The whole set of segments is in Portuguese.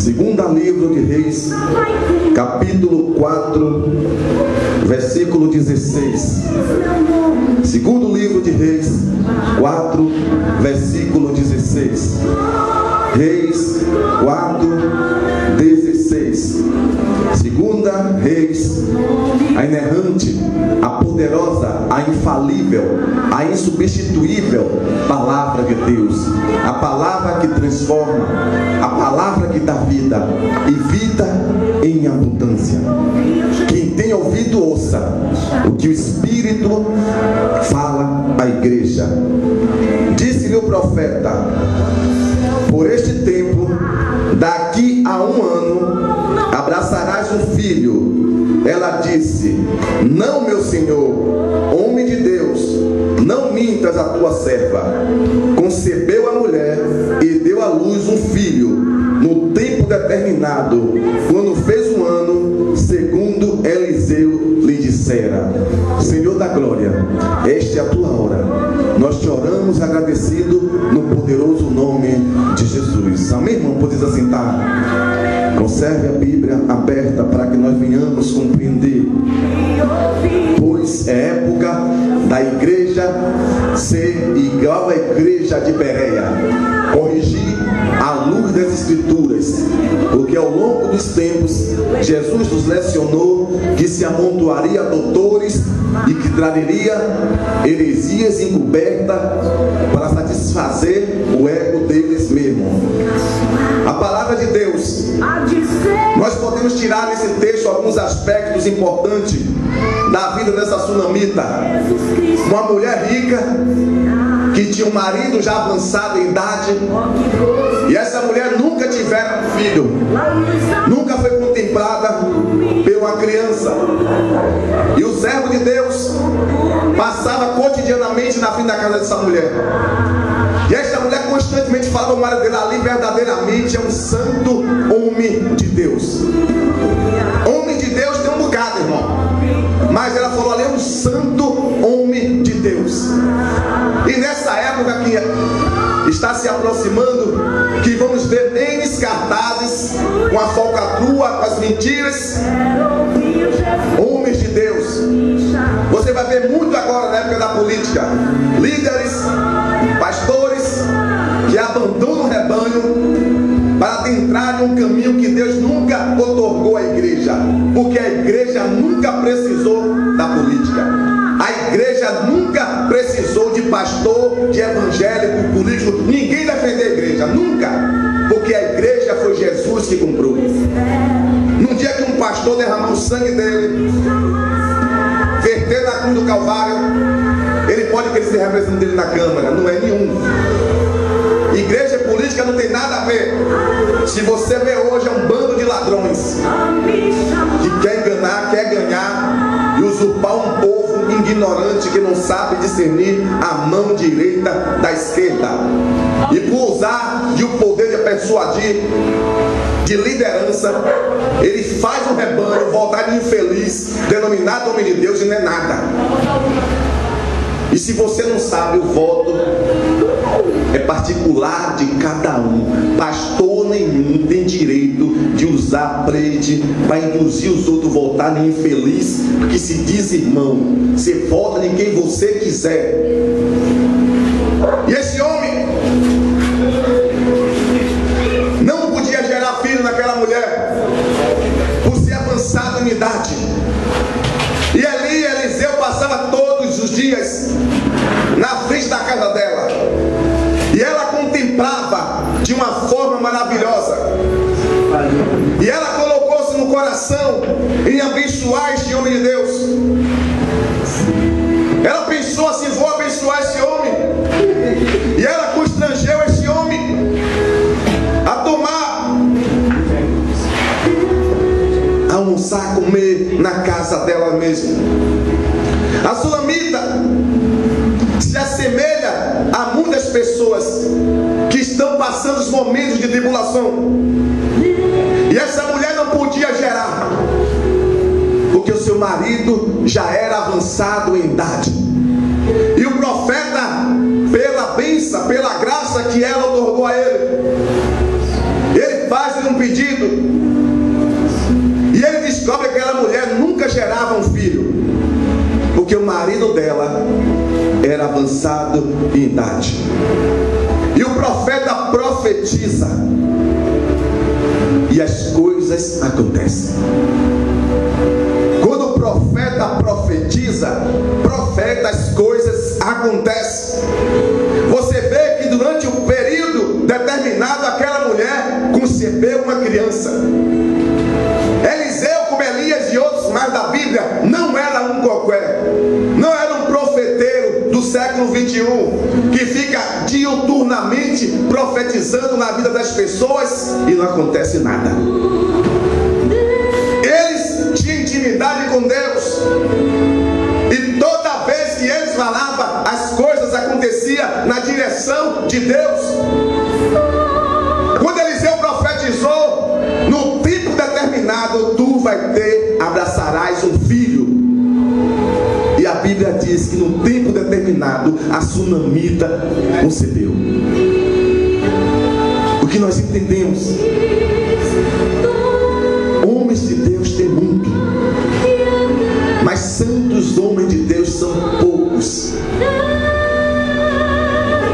Segunda livro de Reis, capítulo 4, versículo 16. Segundo livro de Reis 4, versículo 16. Reis 4, 16. Segunda Reis, a inerrante, a poderosa, a infalível, a insubstituível palavra de Deus, a palavra que transforma, a palavra que dá vida, e vida em abundância. Quem tem ouvido, ouça o que o Espírito fala à igreja. Disse-lhe o profeta: por este tempo, daqui a 1 ano, abraçarás um filho. Ela disse: não, meu senhor, homem de Deus, não mintas a tua serva. Concebeu a mulher e deu à luz um filho, no tempo determinado, quando fez 1 ano, segundo Eliseu lhe dissera. Senhor da glória, esta é a tua hora. Nós te oramos agradecido no poderoso nome de Jesus. Amém, irmão? Pode se assentar. Conserve a Bíblia aberta para que nós venhamos compreender. Pois é época da igreja ser igual à igreja de Bereia. Corrigir à luz das Escrituras, porque ao longo dos tempos Jesus nos lecionou que se amontoaria doutores e que traria heresias encobertas para satisfazer o ego deles mesmos. A palavra de Deus, nós podemos tirar nesse texto alguns aspectos importantes da vida dessa sunamita. Uma mulher rica que tinha um marido já avançado em idade, e essa mulher nunca tivera um filho, nunca foi contemplada por uma criança. E o servo de Deus passava cotidianamente na frente da casa dessa mulher, e esta mulher constantemente falava ao marido dele: ali verdadeiramente é um santo homem de Deus. Homem de Deus tem um bocado, irmão, mas ela falou: ali é um santo homem de Deus. E nessa época que está se aproximando, que vamos ver N cartazes com a falcatrua, com as mentiras, homens de Deus. Você vai ver muito agora na época da política, líderes, pastores que abandonam o rebanho para adentrar em um caminho que Deus nunca otorgou à igreja, porque a igreja nunca precisou da política. A igreja nunca precisou de pastor, de evangélico, político. Ninguém defendeu a igreja, nunca, porque a igreja foi Jesus que comprou. No dia que um pastor derramou o sangue dele, verter na cruz do Calvário, ele pode querer ser representante dele na Câmara, não é nenhum. Igreja e política não tem nada a ver. Se você vê hoje, é um bando de ladrões que quer enganar, quer ganhar e usurpar um povo ignorante que não sabe discernir a mão direita da esquerda, e por usar de um poder de persuadir, de liderança, ele faz um rebanho voltar de infeliz, denominado homem de Deus, e não é nada. E se você não sabe, o voto é particular de cada um. Pastor nenhum tem direito de usar prede para induzir os outros a votarem infeliz, porque se diz irmão. Você vota em quem você quiser. E esse homem não podia gerar filho naquela mulher, por ser avançado em idade. E ali Eliseu passava todos os dias na frente da casa dela, e ela contemplava de uma forma maravilhosa, e ela colocou-se no coração em abençoar este homem de Deus. Ela pensou assim: vou abençoar esse homem, e ela constrangeu esse homem a tomar, a almoçar, comer na casa dela mesma. A sulamita se assemelha a muitas pessoas que estão passando os momentos de tribulação, e essa mulher não podia gerar, porque o seu marido já era avançado em idade. E o profeta, pela bênção, pela graça que ela otorgou a ele, ele faz um pedido vestido. E ele descobre que aquela mulher nunca gerava um filho, porque o marido dela era avançado em idade. E o profeta profetiza, e as coisas acontecem. Quando o profeta profetiza, as coisas acontecem. Você vê que durante um período determinado, aquela mulher concebeu uma criança. Eliseu, como Elias e outros mais da Bíblia, não era um qualquer, não era um profeteiro do século 21 que fica diuturnamente profetizando na vida das pessoas e não acontece nada. Eles tinham intimidade com Deus, e toda vez que eles falavam, as coisas aconteciam na direção de Deus. Quando Eliseu profetizou, no tempo determinado tu abraçarás um filho. E a Bíblia diz que no tempo determinado a sunamita concebeu. O que nós entendemos? Homens de Deus tem muito, mas santos homens de Deus são poucos.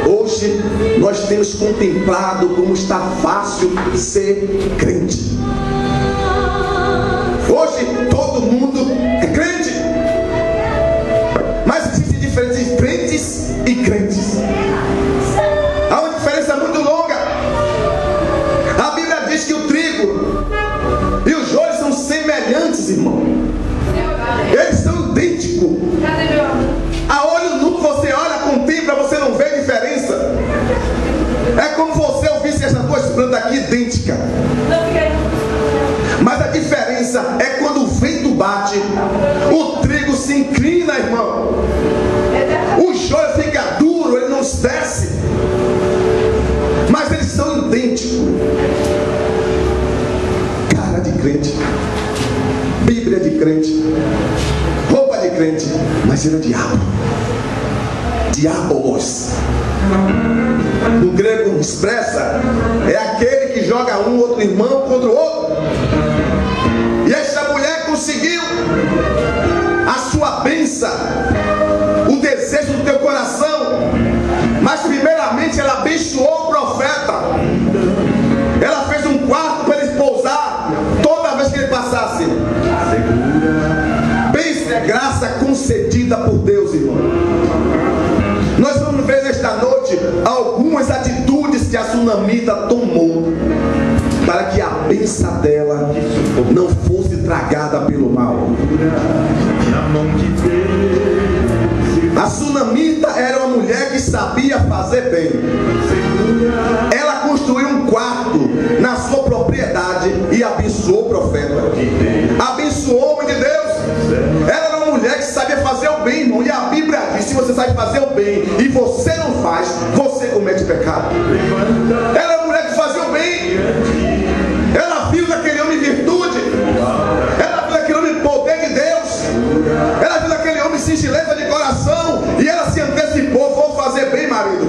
Hoje nós temos contemplado como está fácil ser crente. Hoje todo mundo é crente, mas existe diferença de crentes e crentes. Há uma diferença muito longa. A Bíblia diz que o trigo e o joio são semelhantes, irmão. Eles são idênticos. A olho nu você olha, contempla, você não vê diferença. É como você ouvisse essas duas plantas aqui idênticas. Mas a diferença é quando o vento bate, o trigo se inclina, irmão. O joio fica duro, ele não desce. Mas eles são idênticos. Cara de crente, Bíblia de crente, roupa de crente, mas ele é diabo. Diabolos. No grego expressa, é aquele que joga um outro irmão contra o outro. E esta mulher conseguiu a sua bênção, o desejo do teu coração. Mas primeiramente ela abençoou o profeta. Ela fez um quarto para ele pousar toda vez que ele passasse. Bênção é graça concedida por Deus, irmão. Nós vamos ver nesta noite algumas atitudes que a sunamita tomou para que a bênção dela não fosse tragada pelo mal. A sunamita era uma mulher que sabia fazer bem. Ela construiu um quarto na sua propriedade e abençoou o profeta. Abençoou o homem de Deus. Ela era uma mulher que sabia fazer o bem, irmão. E a Bíblia diz: se você sabe fazer o bem e você não faz, você comete pecado. Ela era uma mulher que fazia o bem. Ela viu naquele homem virtude. Ela viu naquele homem poder de Deus. Ela viu naquele homem singeleza de coração. E ela se antecipou: vou fazer bem, marido.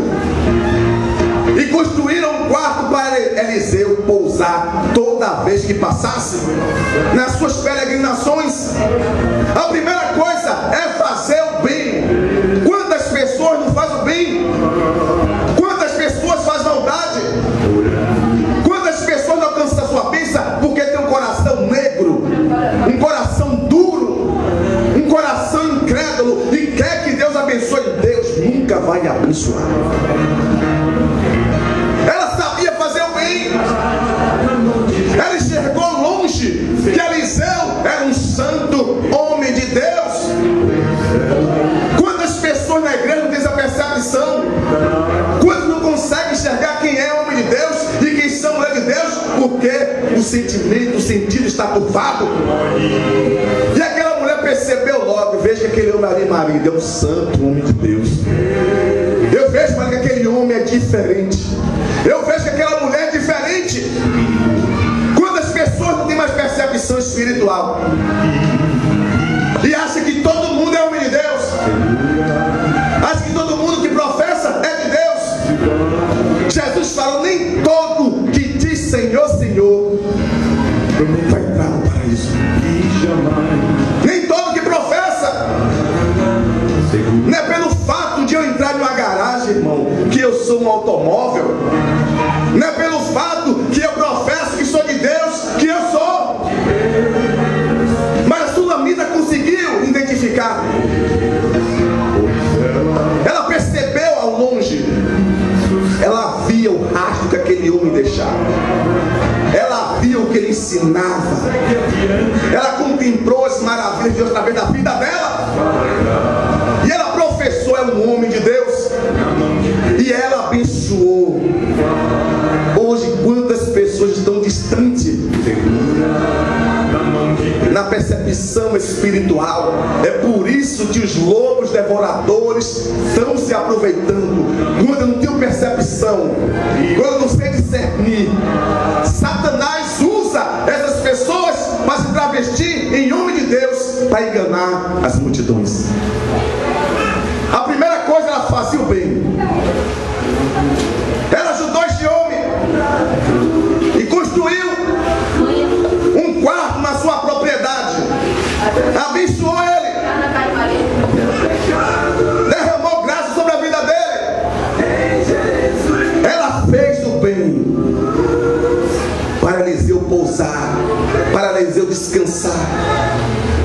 E construíram um quarto para Eliseu pousar toda vez que passasse nas suas peregrinações. A primeira coisa é fazer o bem. Quantas pessoas não fazem o bem? Quantas pessoas fazem maldade? Quantas pessoas não alcançam a sua bênção porque tem um coração negro, um coração duro, um coração incrédulo e quer que Deus abençoe? Deus nunca vai abençoar. Ela sabia fazer o bem. Ela enxergou longe que Eliseu era um santo homem de Deus. Quantas pessoas na igreja não têm essa percepção? Quantos não conseguem enxergar quem é homem de Deus e quem são mulher de Deus? Porque o sentimento, o sentido está turvado. E aquela mulher percebeu logo: veja que aquele homem ali, marido, é um santo homem de Deus. Eu vejo, mas que aquele homem é diferente. Eu vejo que aquela mulher é diferente. Quantas pessoas não têm mais percepção espiritual e acham que todo mundo é homem de Deus, acham que todo mundo que professa é de Deus. Jesus fala: nem todo que diz Senhor, Senhor isso. Nem todo que professa. Não é pelo fato de eu entrar numa garagem, irmão, que eu sou um automóvel. Não é pelo fato que eu professo que sou de Deus, que eu sou. Mas a Sulamita conseguiu identificar. Ela percebeu ao longe. Ela via o rastro que aquele homem deixava. Ela viu o que ele ensinava. Ela contemplou as maravilhas de Deus através da vida dela. E ela professou, é um homem de Deus. E ela abençoou. Hoje, quantas pessoas estão distantes na percepção espiritual? É por isso que os lobos devoradores estão se aproveitando. Quando eu não tenho percepção, quando eu não sei discernir, Satanás usa essas pessoas para se travestir em homem de Deus, para enganar as multidões. A primeira coisa, ela fazia o bem. Ela ajudou este homem e construiu um quarto na sua propriedade. Abençoou ele. Derramou graça sobre a vida dele. Ela fez o bem para Eliseu pousar, para Eliseu descansar,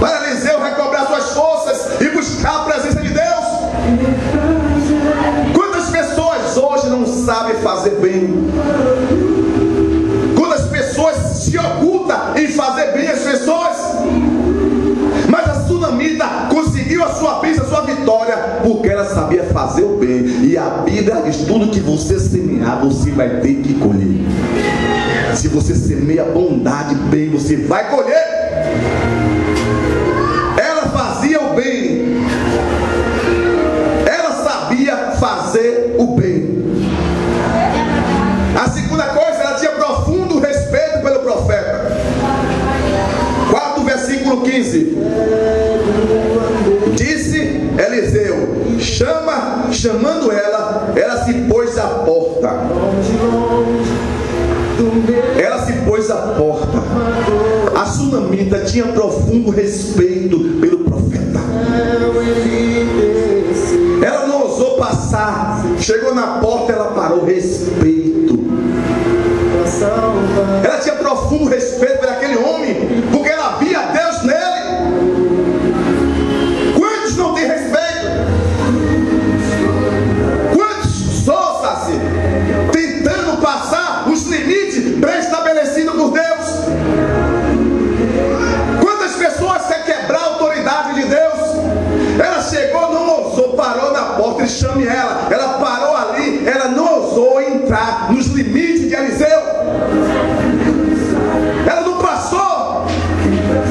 para Eliseu recobrar suas forças e buscar a presença de Deus. Quantas pessoas hoje não sabem fazer bem? Quantas pessoas se ocultam em fazer bem as pessoas? Mas a Sunamita conseguiu a sua bênção, a sua vitória, porque ela sabia fazer o bem. E a Bíblia diz: tudo que você semear, você vai ter que colher. Se você semeia bondade, bem, você vai colher. Ela fazia o bem. Ela sabia fazer o bem. A segunda coisa, ela tinha profundo respeito pelo profeta. 4 versículo 15. Disse Eliseu: chamando ela se pôs à porta. Ela se pôs à porta. A Sunamita tinha profundo respeito pelo profeta. Ela não ousou passar. Chegou na porta, ela parou. Respeito. Ela tinha profundo respeito por aquele homem, porque ela via Deus nele. Quantos não têm respeito? Quantos soltam-se tentando passar os limites pré-estabelecidos por Deus? Quantas pessoas querem quebrar a autoridade de Deus? Ela chegou, não ousou, parou na porta. Ele chame ela. Ela parou ali. Ela não ousou entrar nos limites de Eliseu. Ela não passou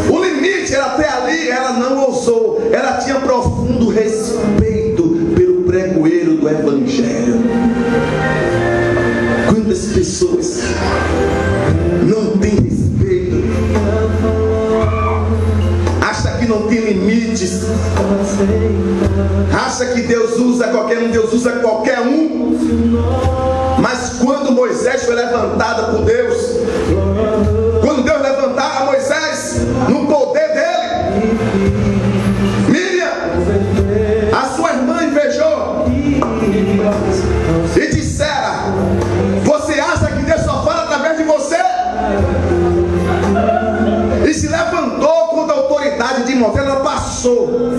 o limite. Ela até ali, ela não ousou. Ela tinha profundo respeito pelo pregoeiro do Evangelho. Quantas pessoas não têm respeito? Acha que não tem limites? Acha que Deus usa qualquer um? Deus usa qualquer um. Mas quando Moisés foi levantado por Deus, quando Deus levantava Moisés no poder dele, Miriam, a sua irmã, invejou e dissera: você acha que Deus só fala através de você? E se levantou contra a autoridade de Moisés. Ela passou.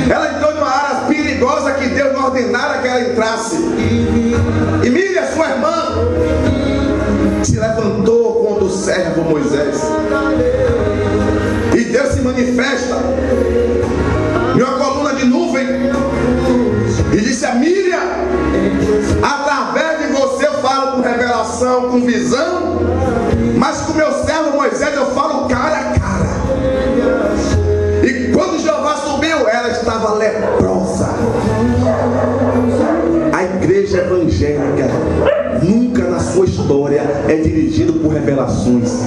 Ela entrou numa área perigosa que Deus não ordenara que ela entrasse. E Miriam, sua irmã, se levantou contra o servo Moisés. E Deus se manifesta em uma coluna de nuvem e disse a Miriam: através de você eu falo com revelação, com visão, mas com meu servo Moisés eu falo cara a cara. E quando Jeová subiu, ela estava leprosa. A igreja evangélica nunca na sua história é dirigida por revelações.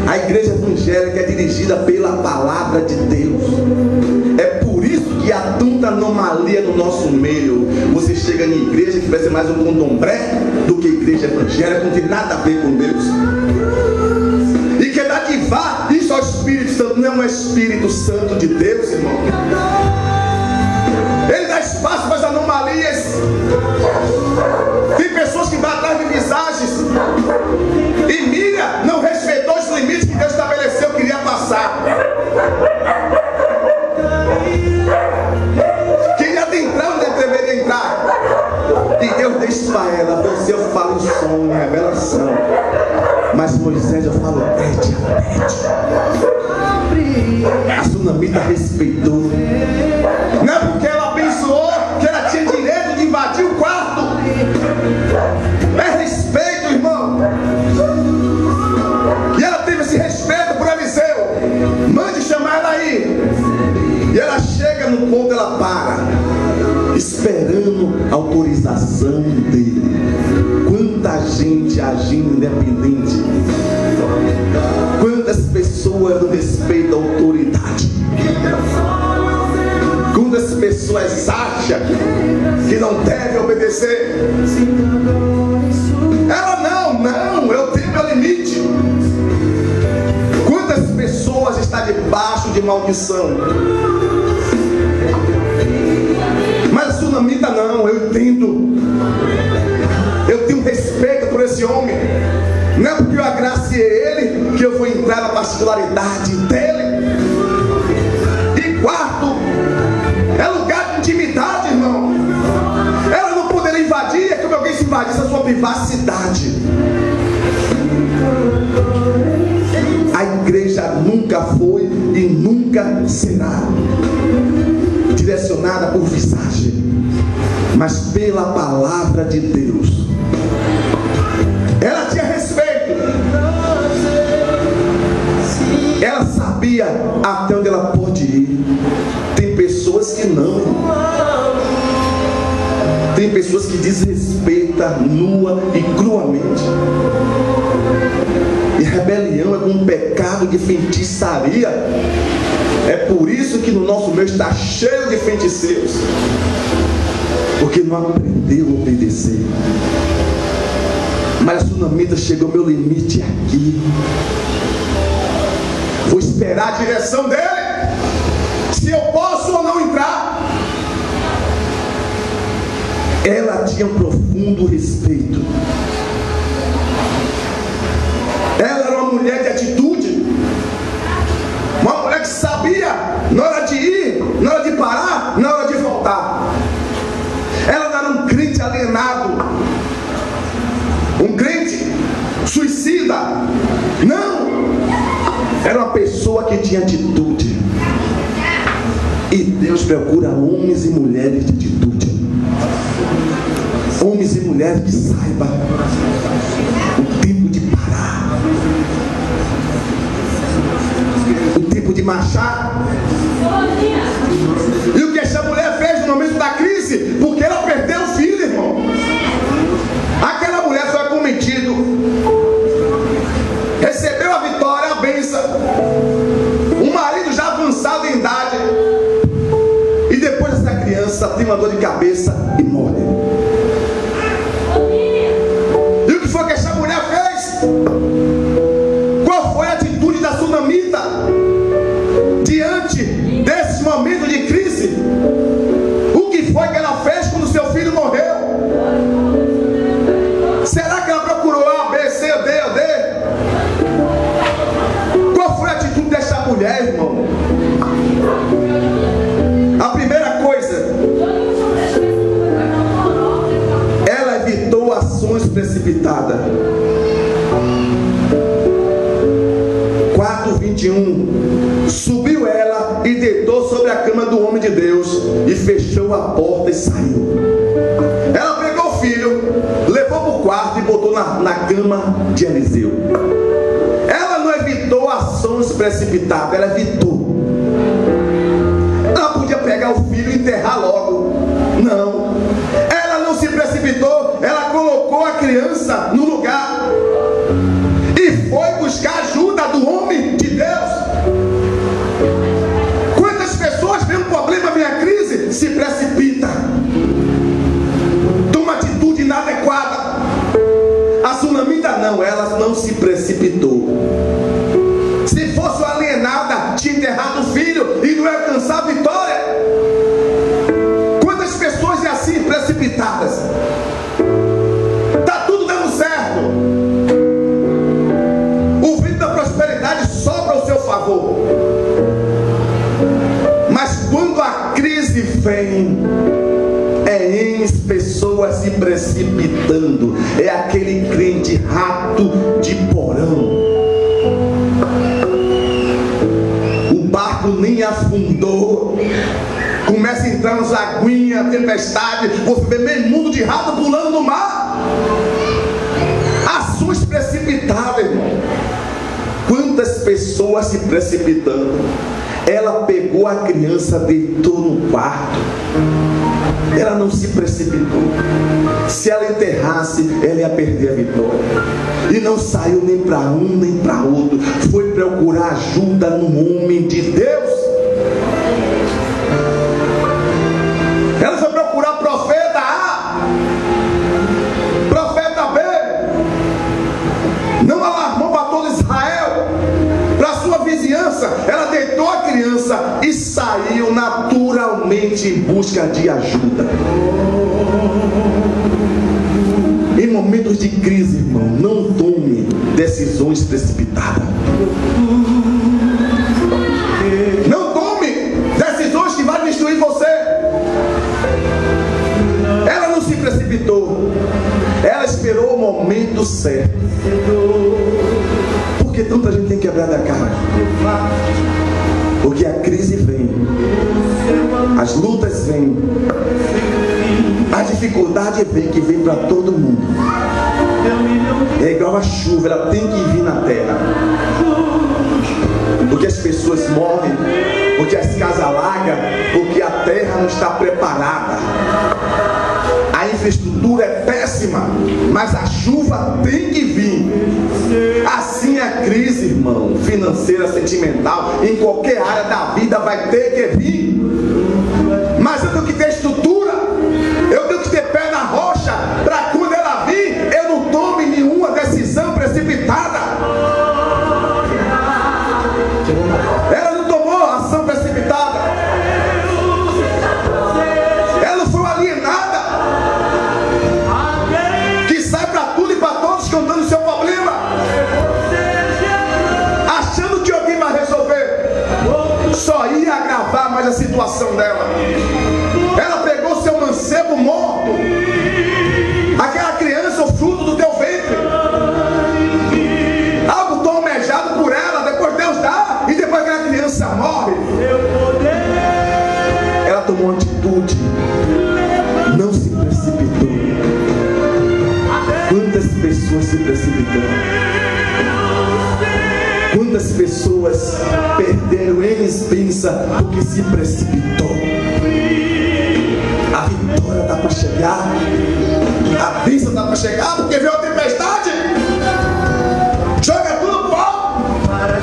A igreja evangélica é dirigida pela palavra de Deus. É por isso que há tanta anomalia no nosso meio. Você chega em igreja que vai ser mais um candomblé do que igreja evangélica, não tem nada a ver com Deus. E que Vá, isso é o Espírito Santo, não é um Espírito Santo de Deus, irmão. Ele dá espaço para as anomalias. Tem pessoas que vão atrás de visagens. E Miriam não respeitou os limites que Deus estabeleceu, queria passar. Queria adentrar onde deveria entrar. E Deus disse para ela: você eu falo em sonho, em revelação. Mas Moisés eu falo tete a tete. A sunamita respeitou. Não é porque ela abençoou que ela tinha direito de invadir o quarto. É respeito, irmão. E ela teve esse respeito por Eliseu. Mande chamar ela aí. E ela chega no ponto, ela para, esperando a autorização dele. Quanta gente agindo independente. Quantas pessoas não respeitam a autoridade. Quantas pessoas acham que não deve obedecer. Ela não, eu tenho meu limite. Quantas pessoas estão debaixo de maldição. Mas a sunamita não, eu entendo. Eu tenho respeito por esse homem. Não é porque eu agraciei ele que eu vou entrar na particularidade dele. E quarto, é lugar de intimidade, irmão. Ela não poderia invadir, é como alguém se invadisse a sua privacidade. A igreja nunca foi e nunca será direcionada por visagem, mas pela palavra de Deus. Ela tinha respeito. Ela sabia até onde ela pode ir. Tem pessoas que não. Tem pessoas que desrespeitam nua e cruamente. E rebelião é um pecado de feitiçaria. É por isso que no nosso meio está cheio de feiticeiros. Porque não aprendeu a obedecer. Mas a sunamita chegou ao meu limite aqui. Vou esperar a direção dele. Se eu posso ou não entrar. Ela tinha um profundo respeito. Ela era uma mulher de atitude. Uma mulher que sabia na hora de ir, na hora de parar, na hora de voltar. Ela não era um crente alienado, um crente suicida. Não. Era uma pessoa que tinha atitude. E Deus procura homens e mulheres de atitude. Homens e mulheres que saibam o tempo de parar, o tempo de marchar. E o que essa mulher fez no momento da crise? Porque ela perdeu o filho, irmão. Aquela mulher foi acometido, recebeu a vitória, a bênção. O marido já avançado em idade. E depois essa criança tem uma dor de cabeça e morre. E o que foi que essa mulher fez? Qual foi a atitude da sunamita diante desse momento de crise? O que foi que ela fez quando seu filho morreu? Será que ela procurou A, B, C, D ou D? Qual foi a atitude dessa mulher, irmão? A primeira coisa, ela evitou ações precipitadas. 4:21. Subiu ela e deitou sobre a cama do homem de Deus e fechou a porta e saiu. Ela pegou o filho, levou para o quarto e botou na cama de Eliseu. Ela não evitou ações precipitadas, ela evitou. Ela podia pegar o filho e enterrar logo. Não. Ela não se precipitou, ela colocou a criança no lugar e foi buscar ajuda do homem de Deus. Quantas pessoas vêm um problema, vem a crise, se precipita, toma atitude inadequada. A sunamita não, ela não se precipitou. Se não ia alcançar a vitória. Quantas pessoas assim, precipitadas? Está tudo dando certo, o vento da prosperidade sopra ao seu favor, mas quando a crise vem, pessoas se precipitando. É aquele crente rato de porão. O barco nem afundou, começa a entrar nos aguinha, tempestade, você vê meio mundo de rato pulando no mar. Ações precipitadas, irmão. Quantas pessoas se precipitando. Ela pegou a criança, deitou no quarto. Ela não se precipitou. Se ela enterrasse, ela ia perder a vitória. E não saiu nem para um nem para outro. Foi procurar ajuda no homem de Deus. Ela foi procurar profeta A, profeta B. Não alarmou para todo Israel, para sua vizinhança. Ela deitou a criança e saiu naturalmente em busca de ajuda. Em momentos de crise, irmão, não tome decisões precipitadas. Não tome decisões que vão destruir você. Ela não se precipitou. Ela esperou o momento certo. Por que tanta gente tem quebrado a cara? Porque a crise vem, as lutas vêm, a dificuldade vem, que vem para todo mundo. É igual a chuva, ela tem que vir na terra. Porque as pessoas morrem, porque as casas alagam, porque a terra não está preparada. A infraestrutura é péssima, mas a chuva tem que vir. Assim a crise, irmão, financeira, sentimental, em qualquer área da vida vai ter que vir. Mas eu tenho que ter estrutura, eu tenho que ter pé na rocha, para quando ela vir, eu não tome nenhuma decisão precipitada. Ela não tomou ação precipitada. Ela não foi alienada, que sai para tudo e para todos contando o seu problema, achando que alguém vai resolver. Só ia agravar mais a situação dela. Ela pegou seu mancebo morto, aquela criança, o fruto do teu ventre, algo tão almejado por ela, depois Deus dá, e depois aquela criança morre. Ela tomou uma atitude, não se precipitou. Quantas pessoas se precipitando? Quantas pessoas perderam bênçãos porque se precipitou? A vitória está para chegar, a bênção está para chegar, porque veio a tempestade. Joga tudo fora,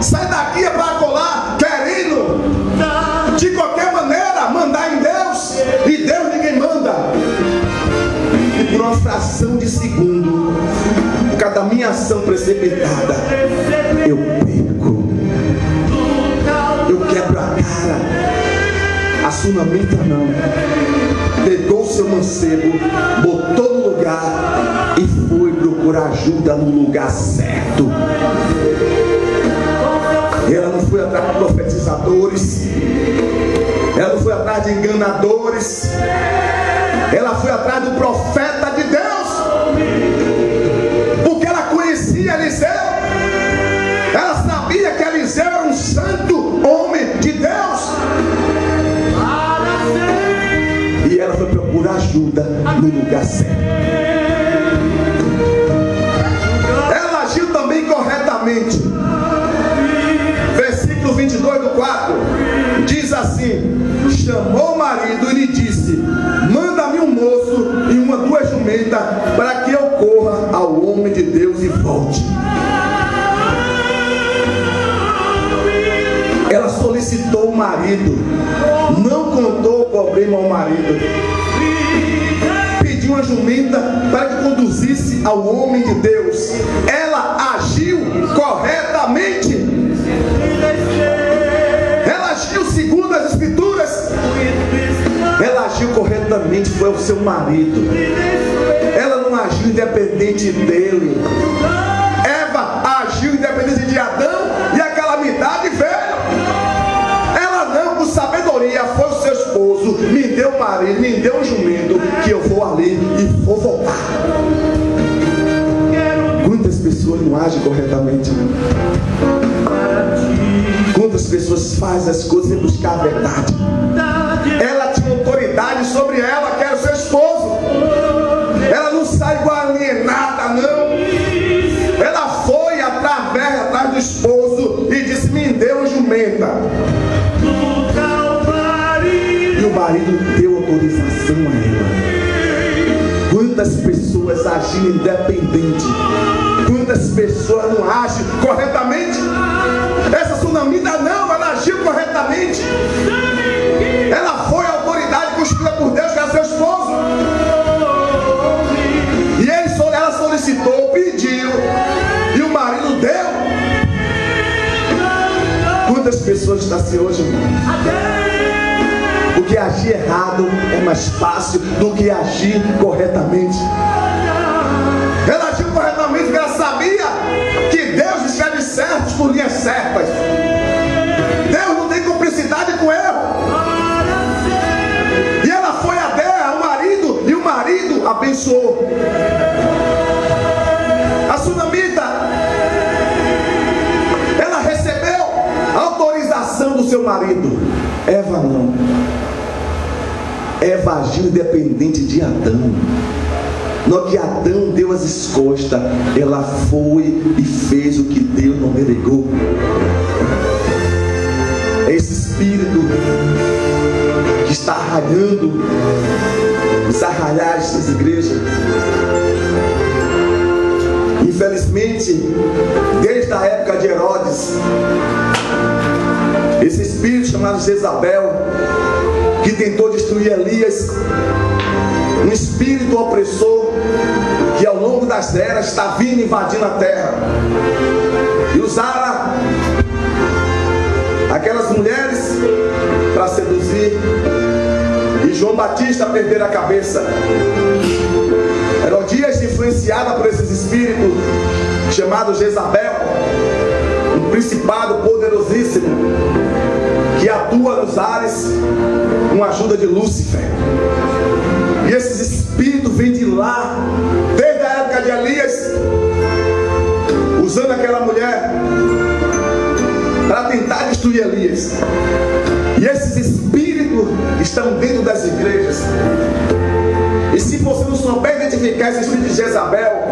sai daqui para colar, querendo de qualquer maneira mandar em Deus, e Deus ninguém manda. E por uma fração de segundo, por causa da minha ação precipitada, eu perco, eu quebro a cara. A sunamita não, pegou o seu mancebo, botou no lugar e foi procurar ajuda no lugar certo. Ela não foi atrás de profetizadores, ela não foi atrás de enganadores, ela foi atrás do profeta de Deus, porque ela conhecia Eliseu. Ela sabia que Eliseu era um santo homem de Deus, e ela foi procurar ajuda no lugar certo. Ela agiu também corretamente. Versículo 22 do 4 diz assim: chamou o marido e lhe disse: manda-me um moço e duas jumentas, para que eu corra ao homem de Deus e volte. Ela solicitou o marido, não contou o problema ao marido, pediu uma jumenta para que conduzisse ao homem de Deus. Ela agiu corretamente. Ela independente foi o seu marido. Ela não agiu independente dele. Eva agiu independente de Adão e a calamidade veio. Ela não, com sabedoria, foi o seu esposo, me deu um marido, me deu um jumento, que eu vou ali e vou voltar. Quantas pessoas não agem corretamente? Quantas pessoas fazem as coisas sem buscar a verdade? Ela tinha autoridade sobre ela, que era o seu esposo. Ela não sai igual alienada, não. Ela foi atrás do esposo e disse: me deu jumenta. E o marido deu autorização a ela. Quantas pessoas agindo independente? Quantas pessoas não agem corretamente? Essa sunamita não, ela agiu corretamente. Ela foi a autoridade construída por Deus, que era seu esposo. E ela solicitou, pediu, e o marido deu. Quantas pessoas estão assim hoje, irmão? Porque agir errado é mais fácil do que agir corretamente. Ela agiu corretamente porque ela sabia que Deus escreve certos por linhas certas. Deus não tem cumplicidade com erro. E ela foi a terra, o marido, e o marido abençoou. A sunamita, ela recebeu a autorização do seu marido. Eva não. Eva agiu independente de Adão. No que Adão deu as escostas, ela foi e fez o que Deus não delegou. Esse espírito que está arranhando os arraiais das igrejas, infelizmente, desde a época de Herodes, esse espírito chamado Jezabel, que tentou destruir Elias, um espírito opressor que ao longo das eras está vindo invadindo a terra, e usaram aquelas mulheres para seduzir, e João Batista perder a cabeça. Herodias, influenciada por esses espíritos chamado Jezabel, um principado poderosíssimo que atua nos ares com a ajuda de Lúcifer. E esses espíritos vêm de lá, desde a época de Elias, usando aquela mulher para tentar destruir Elias. E esses espíritos estão dentro das igrejas. E se você não souber identificar esse espírito de Jezabel,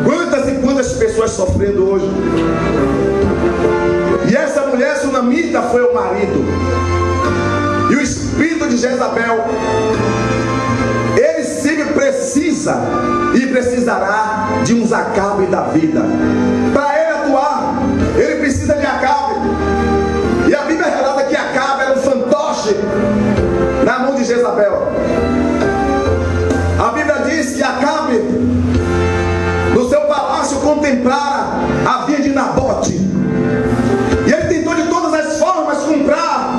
quantas e quantas pessoas sofrendo hoje. E essa mulher sunamita foi o marido. E o espírito de Jezabel, ele sempre precisa e precisará de uns Acabe da vida. Para ele atuar, ele precisa de Acabe. E a Bíblia relata que Acabe era um fantoche na mão de Jezabel. A Bíblia diz que Acabe, no seu palácio, contemplara a vinha de Nabote. E ele tentou de todas as formas comprar.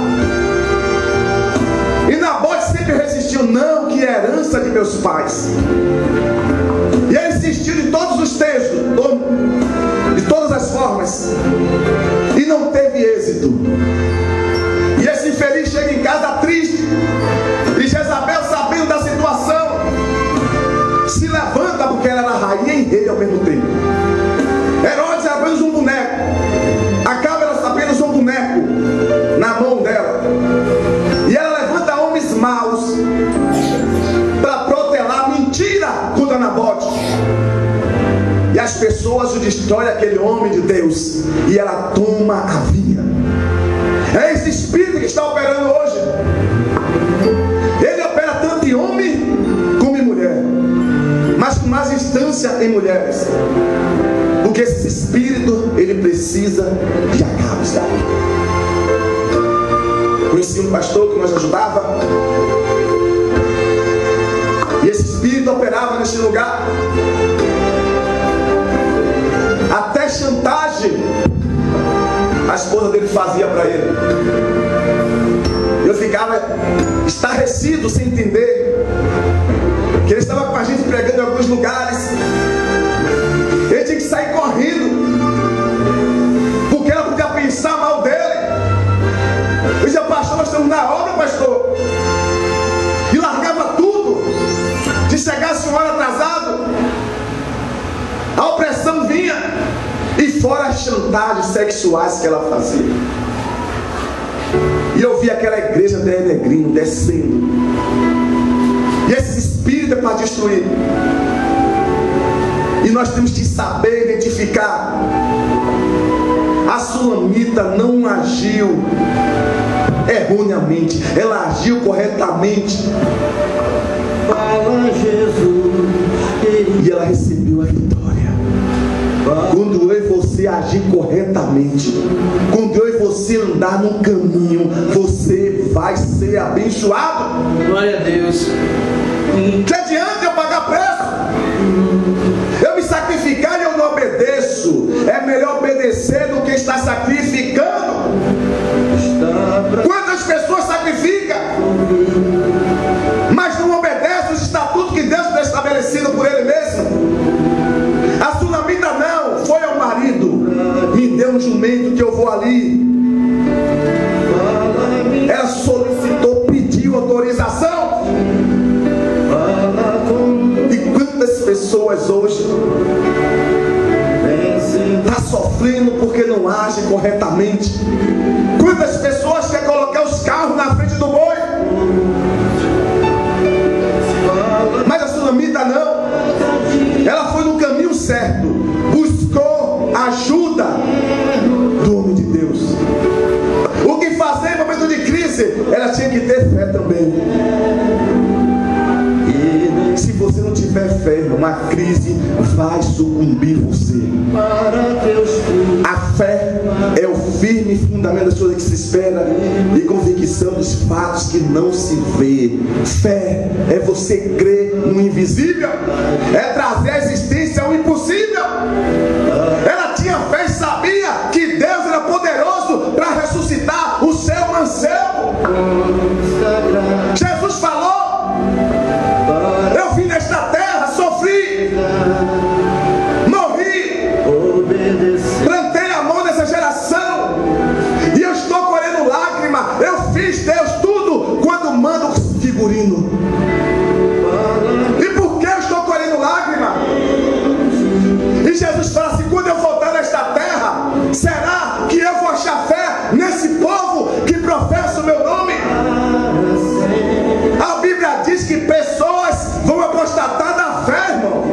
E Nabote sempre resistiu. Não, que é herança de meus pais. E ele insistiu de todos os textos, de todas as formas, e não teve êxito. E esse infeliz chega em casa triste. E Jezabel, sabendo da situação, se levanta, porque ela era rainha e rei ao mesmo tempo. Herodes era apenas um boneco. Acabe era apenas um boneco na mão dela. E ela levanta homens maus para protelar mentira contra Nabote. E as pessoas o destroem, aquele homem de Deus, e ela toma a vinha. É esse espírito que está operando hoje. Ele opera tanto em homem como em mulher, mas com mais instância em mulheres. Porque esse espírito, ele precisa de Acabe. Conheci um pastor que nos ajudava, e esse espírito operava nesse lugar. Até chantagem a esposa dele fazia para ele. Eu ficava ficava estarrecido, sem entender que ele estava com a gente pregando em alguns lugares. Ele tinha que sair correndo, porque ela podia pensar mal dele. Eu dizia: pastor, nós estamos na obra, pastor. E largava tudo. Se chegasse uma hora atrasado, a opressão vinha. E fora as chantagens sexuais que ela fazia. E eu vi aquela igreja denegrindo, descendo. E esse espírito é para destruir. E nós temos que saber identificar. A Sulamita não agiu erroneamente, ela agiu corretamente. Fala, Jesus. E ela recebeu a vitória. Quando eu e você agir corretamente, quando eu e você andar no caminho, você vai ser abençoado. Glória a Deus. Que adianta eu pagar preço? Eu me sacrificar e eu não obedeço. É melhor obedecer do que estar sacrificando. Quantas pessoas sacrificam, mas não obedecem os estatutos que Deus tem estabelecido por Ele mesmo? A Sunamita não, foi ao marido: me dê um jumento que eu vou ali. Ela solicitou, pediu autorização. E quantas pessoas hoje estão sofrendo porque não agem corretamente? Quantas pessoas querem colocar os carros na frente do boi? Mas a Sunamita não. Ela foi no caminho certo, buscou ajuda do homem de Deus. O que fazer em momento de crise? Ela tinha que ter fé também. E se você não tiver fé, uma crise vai sucumbir você. A fé é o firme fundamento das coisas que se espera e convicção dos fatos que não se vê. Fé é você crer no invisível, é trazer à existência o impossível. Ela tinha fé e sabia que Deus era poderoso para ressuscitar o seu mancebo. Jesus falou: eu vim nesta terra, sofri, morri, plantei amor nessa geração, e eu estou colhendo lágrima. Eu fiz, Deus, tudo quando manda o figurino. E por que eu estou colhendo lágrima? E Jesus fala assim: quando eu voltar nesta terra, será que eu vou achar fé nesse povo que professa o meu nome? A Bíblia diz que pessoas vão apostatar da fé, irmão.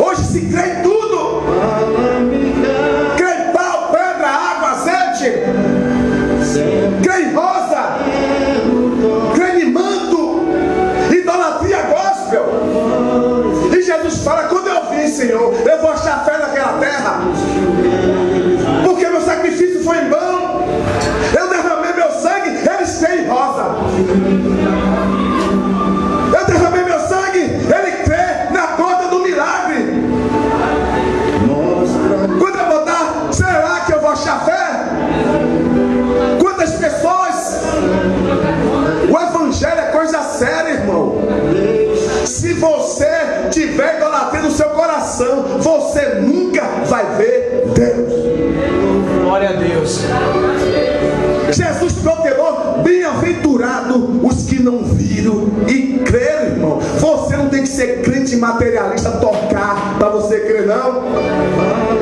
Hoje se crê em tudo. Crê em pau, pedra, água, azeite. Crê em rosa. Crê em manto. Idolatria gospel. E Jesus fala: quando eu vim, Senhor, eu vou achar fé naquela terra, porque meu sacrifício foi em vão. Eu derramei meu sangue, eles creem em rosa. Eu derramei meu sangue, ele crê na conta do milagre. Quando eu botar, será que eu vou achar fé? Quantas pessoas? O evangelho é coisa séria, irmão. Se você tiver idolatria no seu coração, você nunca vai ver Deus. Glória a Deus. Jesus proclamou: bem-aventurado os que não viram e creram, irmão. Você não tem que ser crente materialista, tocar para você crer, não.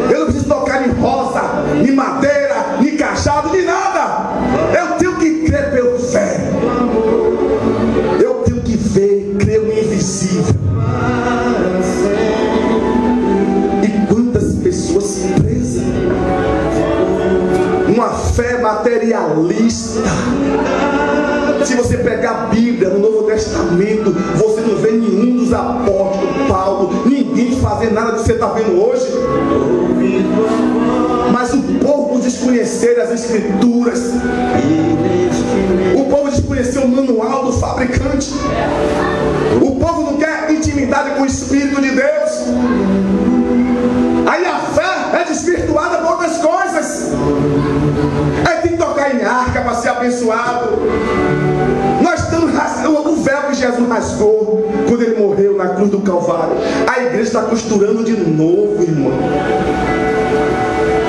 Eu não preciso tocar em rosa, em madeira, em cajado, em nada. Eu tenho que crer pela fé. Eu tenho que ver, crer no invisível. E quantas pessoas presas uma fé materialista. Se você pegar a Bíblia no Novo Testamento, você não vê nenhum dos apóstolos, Paulo, ninguém fazendo nada do que você está vendo hoje. Mas o povo desconhecer as Escrituras, o povo desconheceu o manual do fabricante, o povo não quer intimidade com o Espírito de Deus. Aí a fé é desvirtuada por outras coisas. Aí tem que tocar em arca para ser abençoado. Jesus rasgou quando ele morreu na cruz do Calvário, a igreja está costurando de novo, irmão.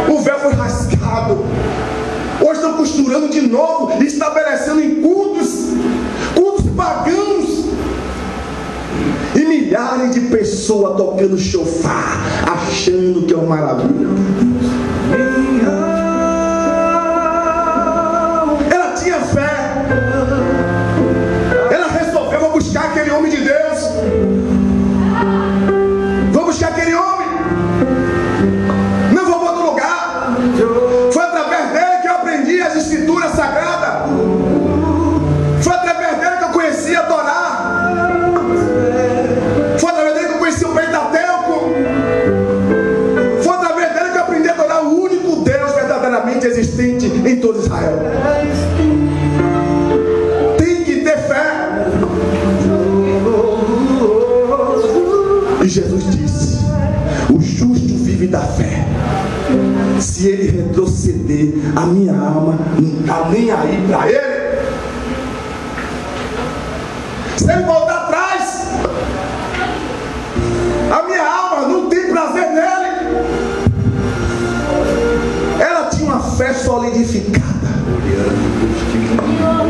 O véu foi rasgado. Hoje estão costurando de novo, estabelecendo em cultos pagãos. E milhares de pessoas tocando chofar, achando que é uma maravilha. Ela tinha fé. Ela resolveu: vou buscar aquele homem de Deus. Vou buscar aquele homem. Não vou para outro lugar. Foi através dele que eu aprendi as escrituras sagradas. Foi através dele que eu conheci a Torá. Foi através dele que eu conheci o Pentateuco. Foi através dele que eu aprendi a adorar o único Deus verdadeiramente existente em todo Israel. Tem que ter fé. E Jesus disse: o justo vive da fé. Se ele retroceder, a minha alma não está nem aí para ele. Se ele voltar atrás, a minha alma não tem prazer nele. Ela tinha uma fé solidificada.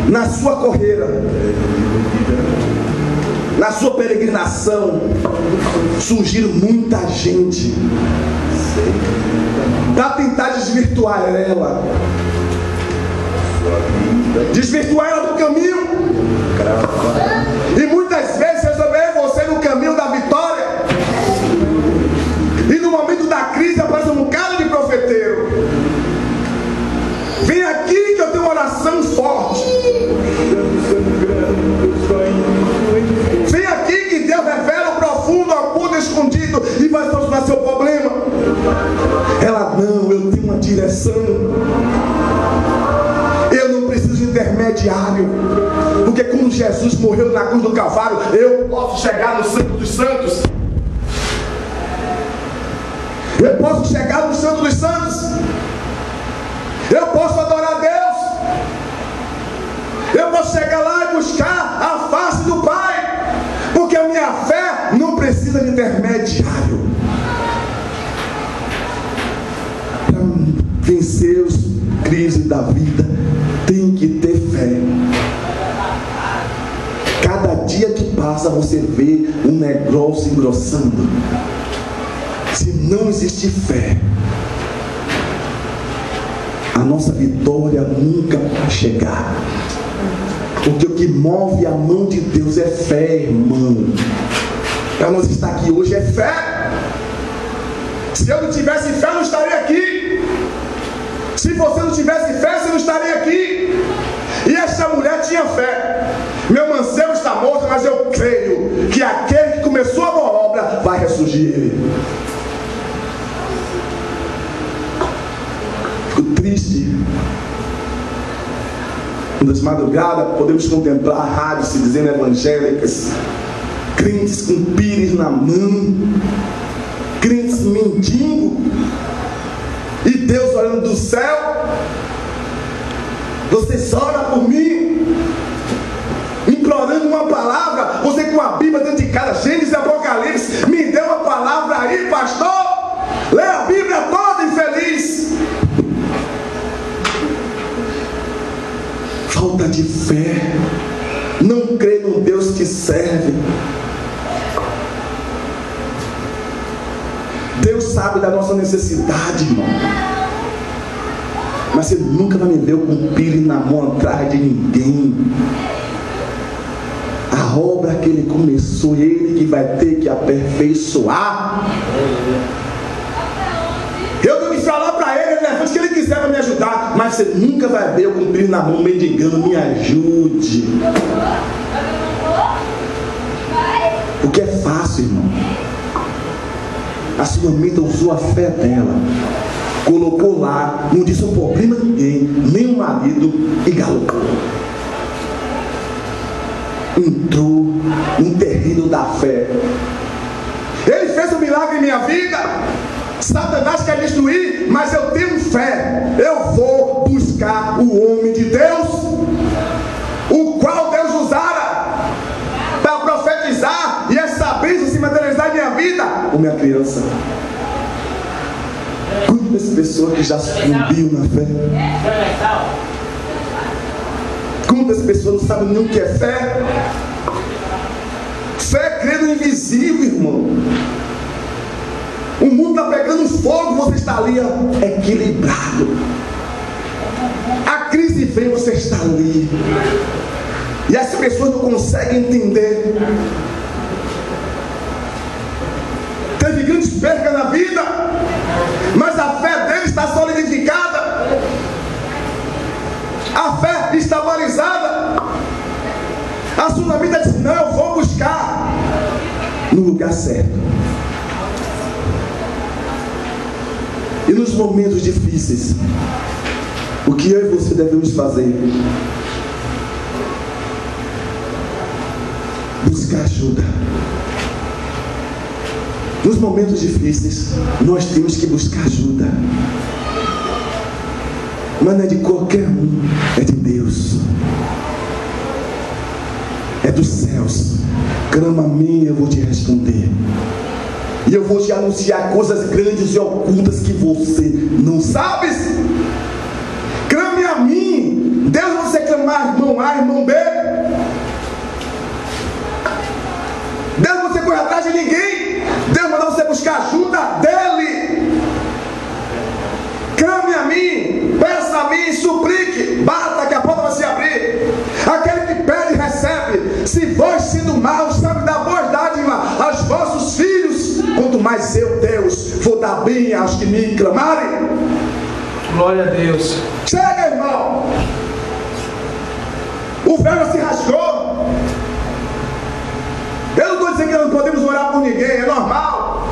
Na sua carreira, na sua peregrinação, surgiram muita gente para tentar desvirtuar ela. Desvirtuar ela do caminho. E muitas vezes resolver você no caminho da vitória. E no momento da crise aparece um bocado de profeteiro. Vem aqui que eu tenho uma oração forte. Vem aqui que Deus revela o profundo, o oculto, escondido, e vai solucionar seu problema. Ela: não, eu tenho uma direção. Eu não preciso de intermediário. Porque quando Jesus morreu na cruz do Calvário, eu posso chegar no Santo dos Santos. Eu posso chegar no Santo dos Santos. Eu posso adorar a Deus. Eu posso chegar lá e buscar a face do Pai. Porque a minha fé não precisa de intermediário. Para vencer as crises da vida, tem que ter fé. Cada dia que passa você vê um negócio engrossando. Se não existe fé, a nossa vitória nunca vai chegar. Porque o que move a mão de Deus é fé, irmão. Para nós estar aqui hoje é fé. Se eu não tivesse fé, eu não estaria aqui. Se você não tivesse fé, você não estaria aqui. E essa mulher tinha fé. Meu mancebo está morto, mas eu creio que aquele que começou a boa obra vai ressurgir. Fico triste. Das madrugadas podemos contemplar rádios se dizendo evangélicas, crentes com pires na mão, crentes mendigos, e Deus olhando do céu: vocês oram por mim, implorando uma palavra. Você com a Bíblia dentro de casa, Gênesis e Apocalipse, me dê uma palavra aí, pastor. Lê a Bíblia toda infeliz. Falta de fé. Não crê no Deus que serve. Deus sabe da nossa necessidade, irmão. Mas você nunca vai me ver com um pire na mão atrás de ninguém. A obra que Ele começou, Ele que vai ter que aperfeiçoar. Eu tenho que falar para Ele, levante o que Ele quiser para me ajudar. Mas você nunca vai ver eu com um pire na mão mendigando: me ajude. Porque é fácil, irmão. A sua amiga usou a fé dela, colocou lá, não disse um problema a ninguém, nem o marido, e galopou. Entrou no terreno da fé. Ele fez um milagre em minha vida. Satanás quer destruir, mas eu tenho fé. Eu vou buscar o homem de Deus, o qual Deus usara. como minha criança. Quantas pessoas que já sucumbiu na fé? Quantas pessoas não sabem nem o que é fé? Fé é crer no invisível, irmão. O mundo está pegando fogo, você está ali equilibrado. A crise vem, você está ali. E as pessoas não conseguem entender. Teve grandes percas na vida, mas a fé dele está solidificada. A fé está balizada. A sunamita disse: não, eu vou buscar no lugar certo. E nos momentos difíceis, o que eu e você devemos fazer? Buscar ajuda. Nos momentos difíceis, nós temos que buscar ajuda. Mas não é de qualquer um, é de Deus. É dos céus. Clama a mim, eu vou te responder. E eu vou te anunciar coisas grandes e ocultas que você não sabe. Clame a mim. Deus não você clamar irmão A, irmão B. Deus não você correr atrás de ninguém. Deus manda você buscar ajuda dele. Clame a mim, peça a mim, suplique, bata que a porta vai se abrir. Aquele que pede, recebe. Se vós sendo maus, sabe dar boas dádivas aos vossos filhos, quanto mais eu, Deus, vou dar bem aos que me clamarem. Glória a Deus. Chega, irmão. O véu se rasgou. Eu não estou dizendo que não podemos orar por ninguém, é normal.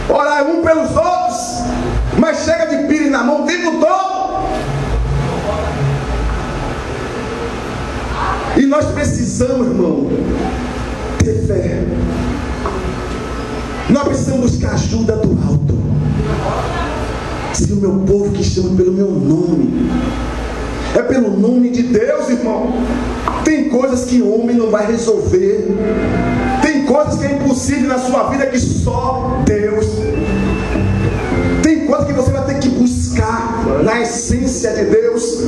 Orar um pelos outros, mas chega de pires na mão o tempo todo. E nós precisamos, irmão, ter fé. Nós precisamos buscar ajuda do alto. Se o meu povo que chama pelo meu nome, é pelo nome de Deus, irmão. Tem coisas que o homem não vai resolver. Tem coisas que é impossível na sua vida que só Deus. Tem coisas que você vai ter que buscar na essência de Deus.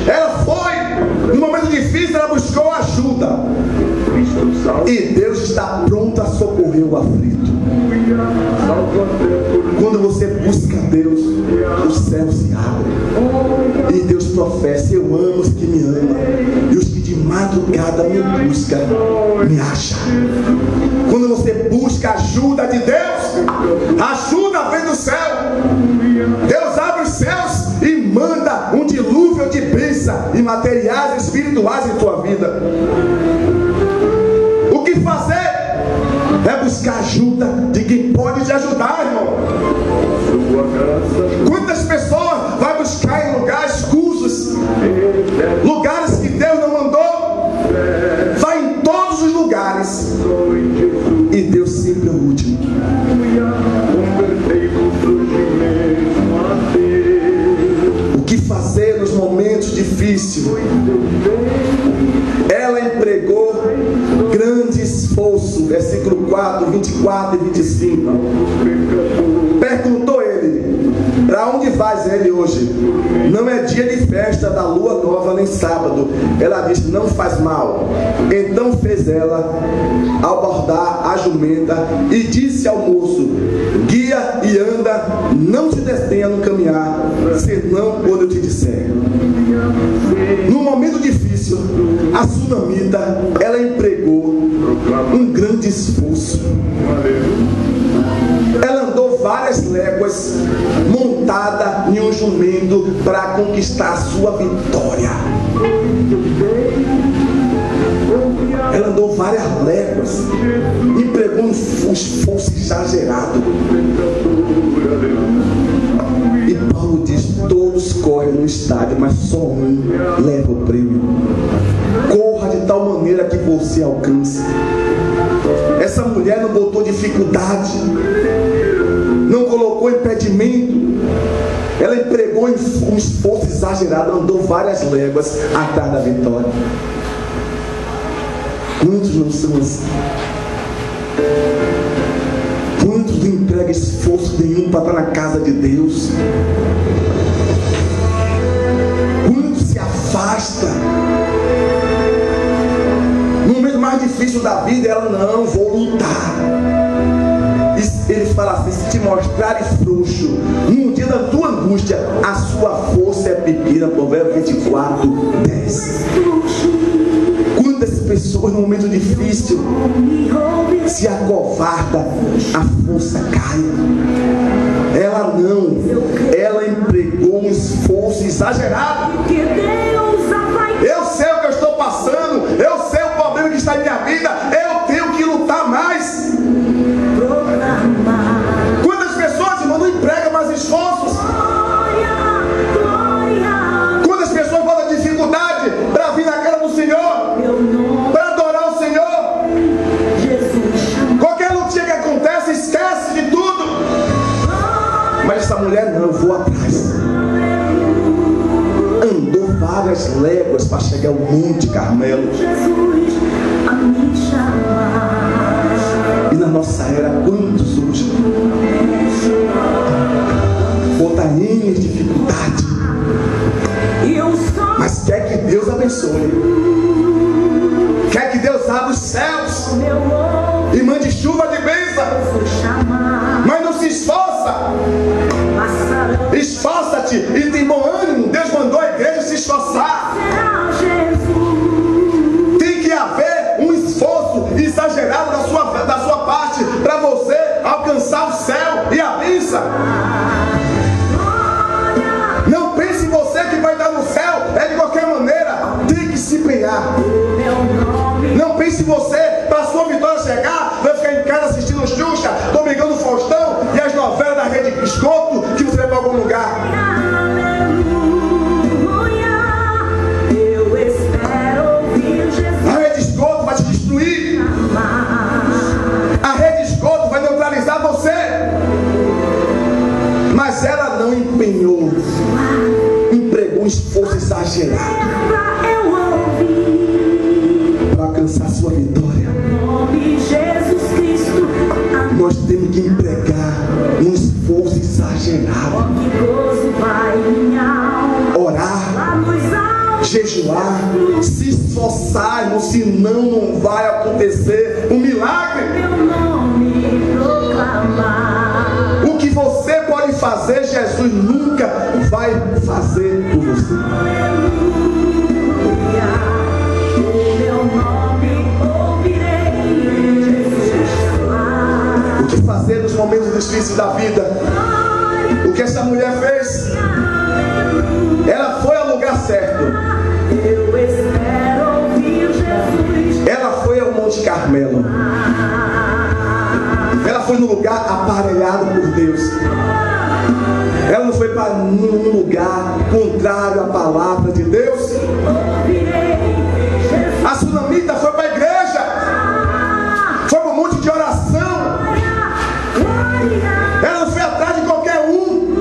Ela foi, no momento difícil, ela buscou ajuda. E Deus está pronto a socorrer o aflito. Quando você busca Deus, os céus se abrem. E Deus professa: eu amo os que me amam, e os que de madrugada me buscam, me acham. Quando você busca a ajuda de Deus, a ajuda vem do céu. Deus abre os céus e manda um dilúvio de bênçãos e materiais e espirituais em tua vida. O que fazer? É buscar ajuda de quem pode te ajudar, irmão. Quantas pessoas vai buscar em lugares escusos, lugares que Deus não mandou? Vai em todos os lugares, e Deus sempre é o último. O que fazer nos momentos difíceis? Ela empregou grande esforço, versículo 4, 24 e 25. Perguntou ele: para onde vais ele hoje? Não é dia de festa da lua nova nem sábado. Ela disse: não faz mal. Então fez ela abordar a jumenta e disse ao moço: guia e anda, não te detenha no caminhar, senão quando eu te disser. No momento difícil, a sunamita, ela empregou um grande esforço. Ela andou várias léguas montada em um jumento para conquistar a sua vitória. Ela andou várias léguas, empregou um esforço exagerado. E Paulo diz: todos correm no estádio, mas só um leva o prêmio. Corra de tal maneira que você alcance. Essa mulher não botou dificuldade, não colocou impedimento. Ela empregou um esforço exagerado, andou várias léguas atrás da vitória. Quantos não são assim? Quantos não entregam esforço nenhum para estar na casa de Deus? Quantos se afasta? No momento mais difícil da vida, ela não, vou lutar. Ele fala assim: se te mostrares frouxo no dia da tua angústia, a sua força é pequena. Provérbios 24, 10. Quantas pessoas no momento difícil se acovarda, a força cai. Ela não, ela empregou um esforço exagerado. Eu sei o que eu estou passando, eu sei o problema que está em minha vida, eu tenho que lutar mais. Quantas pessoas, irmão, não empregam mais esforços? Quantas pessoas botam dificuldade para vir na casa do Senhor, para adorar o Senhor? Qualquer lutinha que acontece, esquece de tudo. Mas essa mulher não, vou atrás. Andou várias léguas para chegar ao Monte Carmelo. E na nossa era, quantos hoje botam em dificuldade, mas quer que Deus abençoe, quer que Deus abra os céus e mande chuva de bênção, mas não se esforça. Esforça-te e tem bom ânimo. Deus mandou a igreja se esforçar. Tem que haver um esforço exagerado da sua parte para você alcançar o céu e a bênção. Não pense em você que vai estar no céu de qualquer maneira. Tem que se empenhar. Não pense em você, para a sua vitória chegar, vai ficar em casa assistindo Xuxa, Domingão do Faustão e as novelas da Rede Escoto, que você vai para algum lugar. A Rede Escoto vai te destruir. A Rede Escoto vai neutralizar você. Mas ela não empregou um esforço exagerado para alcançar sua vitória. Nós temos que empregar um esforço exagerado. Orar, jejuar, se esforçar, irmão, senão não vai acontecer um milagre. O que você pode fazer, Jesus nunca vai fazer por você. O que fazer nos momentos difíceis da vida? O que essa mulher fez? Ela foi ao lugar certo. Ela foi ao Monte Carmelo. Ela foi no lugar aparelhado por Deus. Ela não foi para nenhum lugar contrário à palavra de Deus. A sunamita foi para a igreja. Foi para um monte de oração. Ela não foi atrás de qualquer um.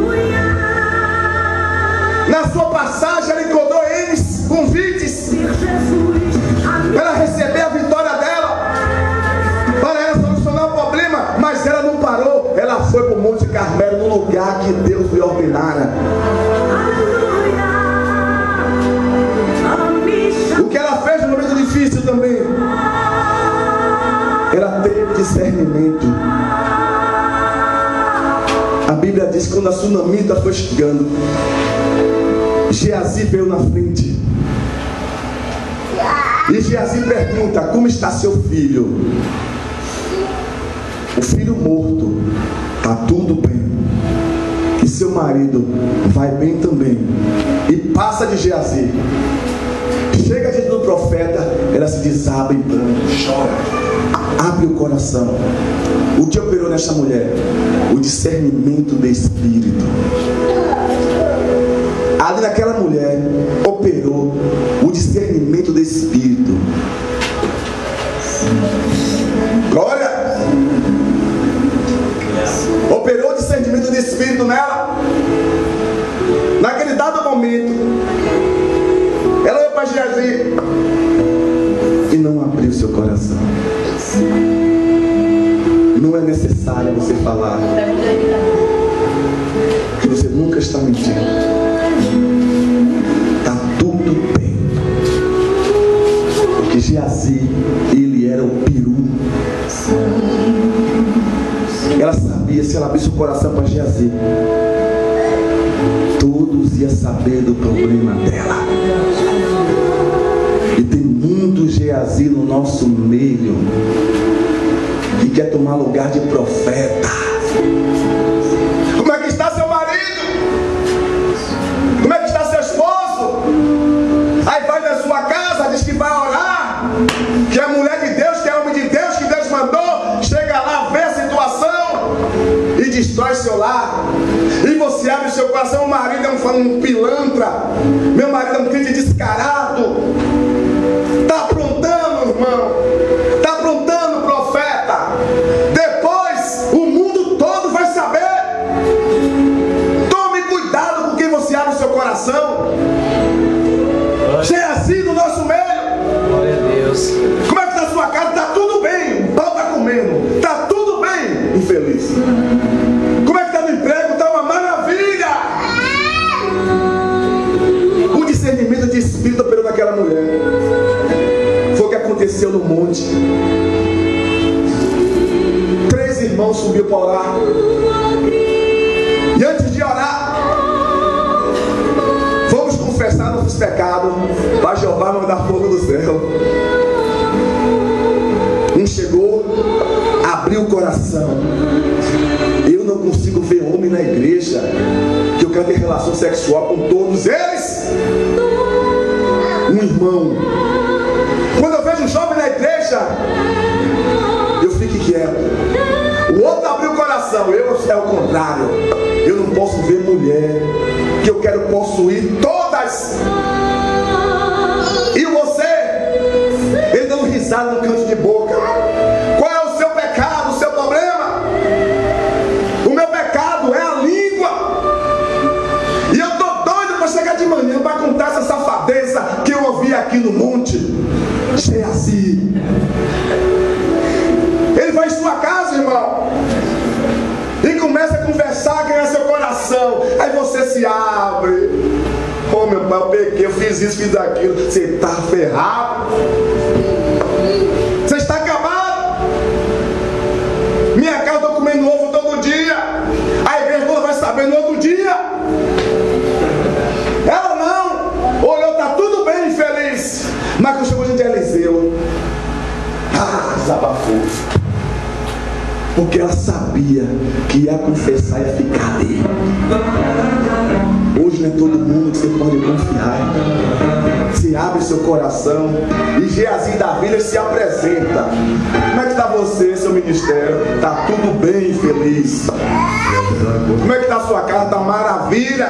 Na sua passagem ela encontrou eles convites para ela receber a vitória dela, para ela solucionar o problema. Mas ela não parou. Ela foi para o Monte Carmelo, no lugar que Deus lhe ordenara. O que ela fez no momento difícil também, ela teve discernimento. A Bíblia diz que quando a sunamita foi chegando, Geazi veio na frente. E Geazi pergunta: como está seu filho? O filho morto. Está tudo bem. E seu marido vai bem também. E passa de Geazi. Chega diante do profeta, ela se desaba em pranto, chora, abre o coração. O que operou nesta mulher? O discernimento do Espírito. Ali naquela mulher operou o discernimento do Espírito. Glória! Operou o discernimento do Espírito nela. Naquele dado momento, ela veio para Geazi e não abriu seu coração. necessária você falar que você nunca está mentindo. Está tudo bem. Porque Geazi, ele era o peru. Ela sabia, se ela abrisse o coração para Geazi, todos iam saber do problema dela. E tem muito Geazi no nosso meio que quer tomar lugar de profeta. Como é que está seu marido? Como é que está seu esposo? Aí vai na sua casa, diz que vai orar, que é mulher de Deus, que é homem de Deus, que Deus mandou. Chega lá, vê a situação e destrói seu lar. E você abre o seu coração. O marido é um pilantra, meu marido é um crente descarado. Está aprontando, irmão. Está aprontando, profeta. Depois o mundo todo vai saber. Tome cuidado com quem você abre o seu coração. Geazi no nosso meio. Glória a Deus. Como é que está a sua casa? Está tudo bem. O pau está comendo. Está tudo bem. Infeliz. Como é que está no emprego? Está uma maravilha. O discernimento de espírito operou naquela mulher. Foi o que aconteceu no monte. 3 irmãos subiu para orar. E antes de orar, vamos confessar nossos pecados para Jeová mandar fogo do céu. Um chegou, abriu o coração. Eu não consigo ver homem na igreja que eu quero ter relação sexual com todos eles. Um irmão. Quando eu vejo um jovem na igreja, eu fico quieto. O outro abriu o coração. Eu é o contrário. Eu não posso ver mulher que eu quero possuir todas. E você, ele dando risada no canto de boca. Qual é o seu pecado, o seu problema? O meu pecado é a língua. E eu tô doido para chegar de manhã para contar essa safadeza que eu ouvi aqui no monte. Geazi. Ele vai em sua casa, irmão, e começa a conversar, ganhar seu coração. Aí você se abre. Oh, meu pai, eu pequei, eu fiz isso, fiz aquilo. Você está ferrado. Você está acabado. Minha casa, eu estou comendo ovo todo dia. A igreja toda vai saber no outro dia. Ela não. Olhou, está tudo bem, infeliz. Mas quando chegou de Eliseu, desabafou. Porque ela sabia que ia confessar e ia ficar ali. Hoje não é todo mundo que você pode confiar. Se abre seu coração. E Geazi da vida se apresenta. Como é que está você, seu ministério? Está tudo bem, feliz. Como é que está a sua casa? Está maravilha.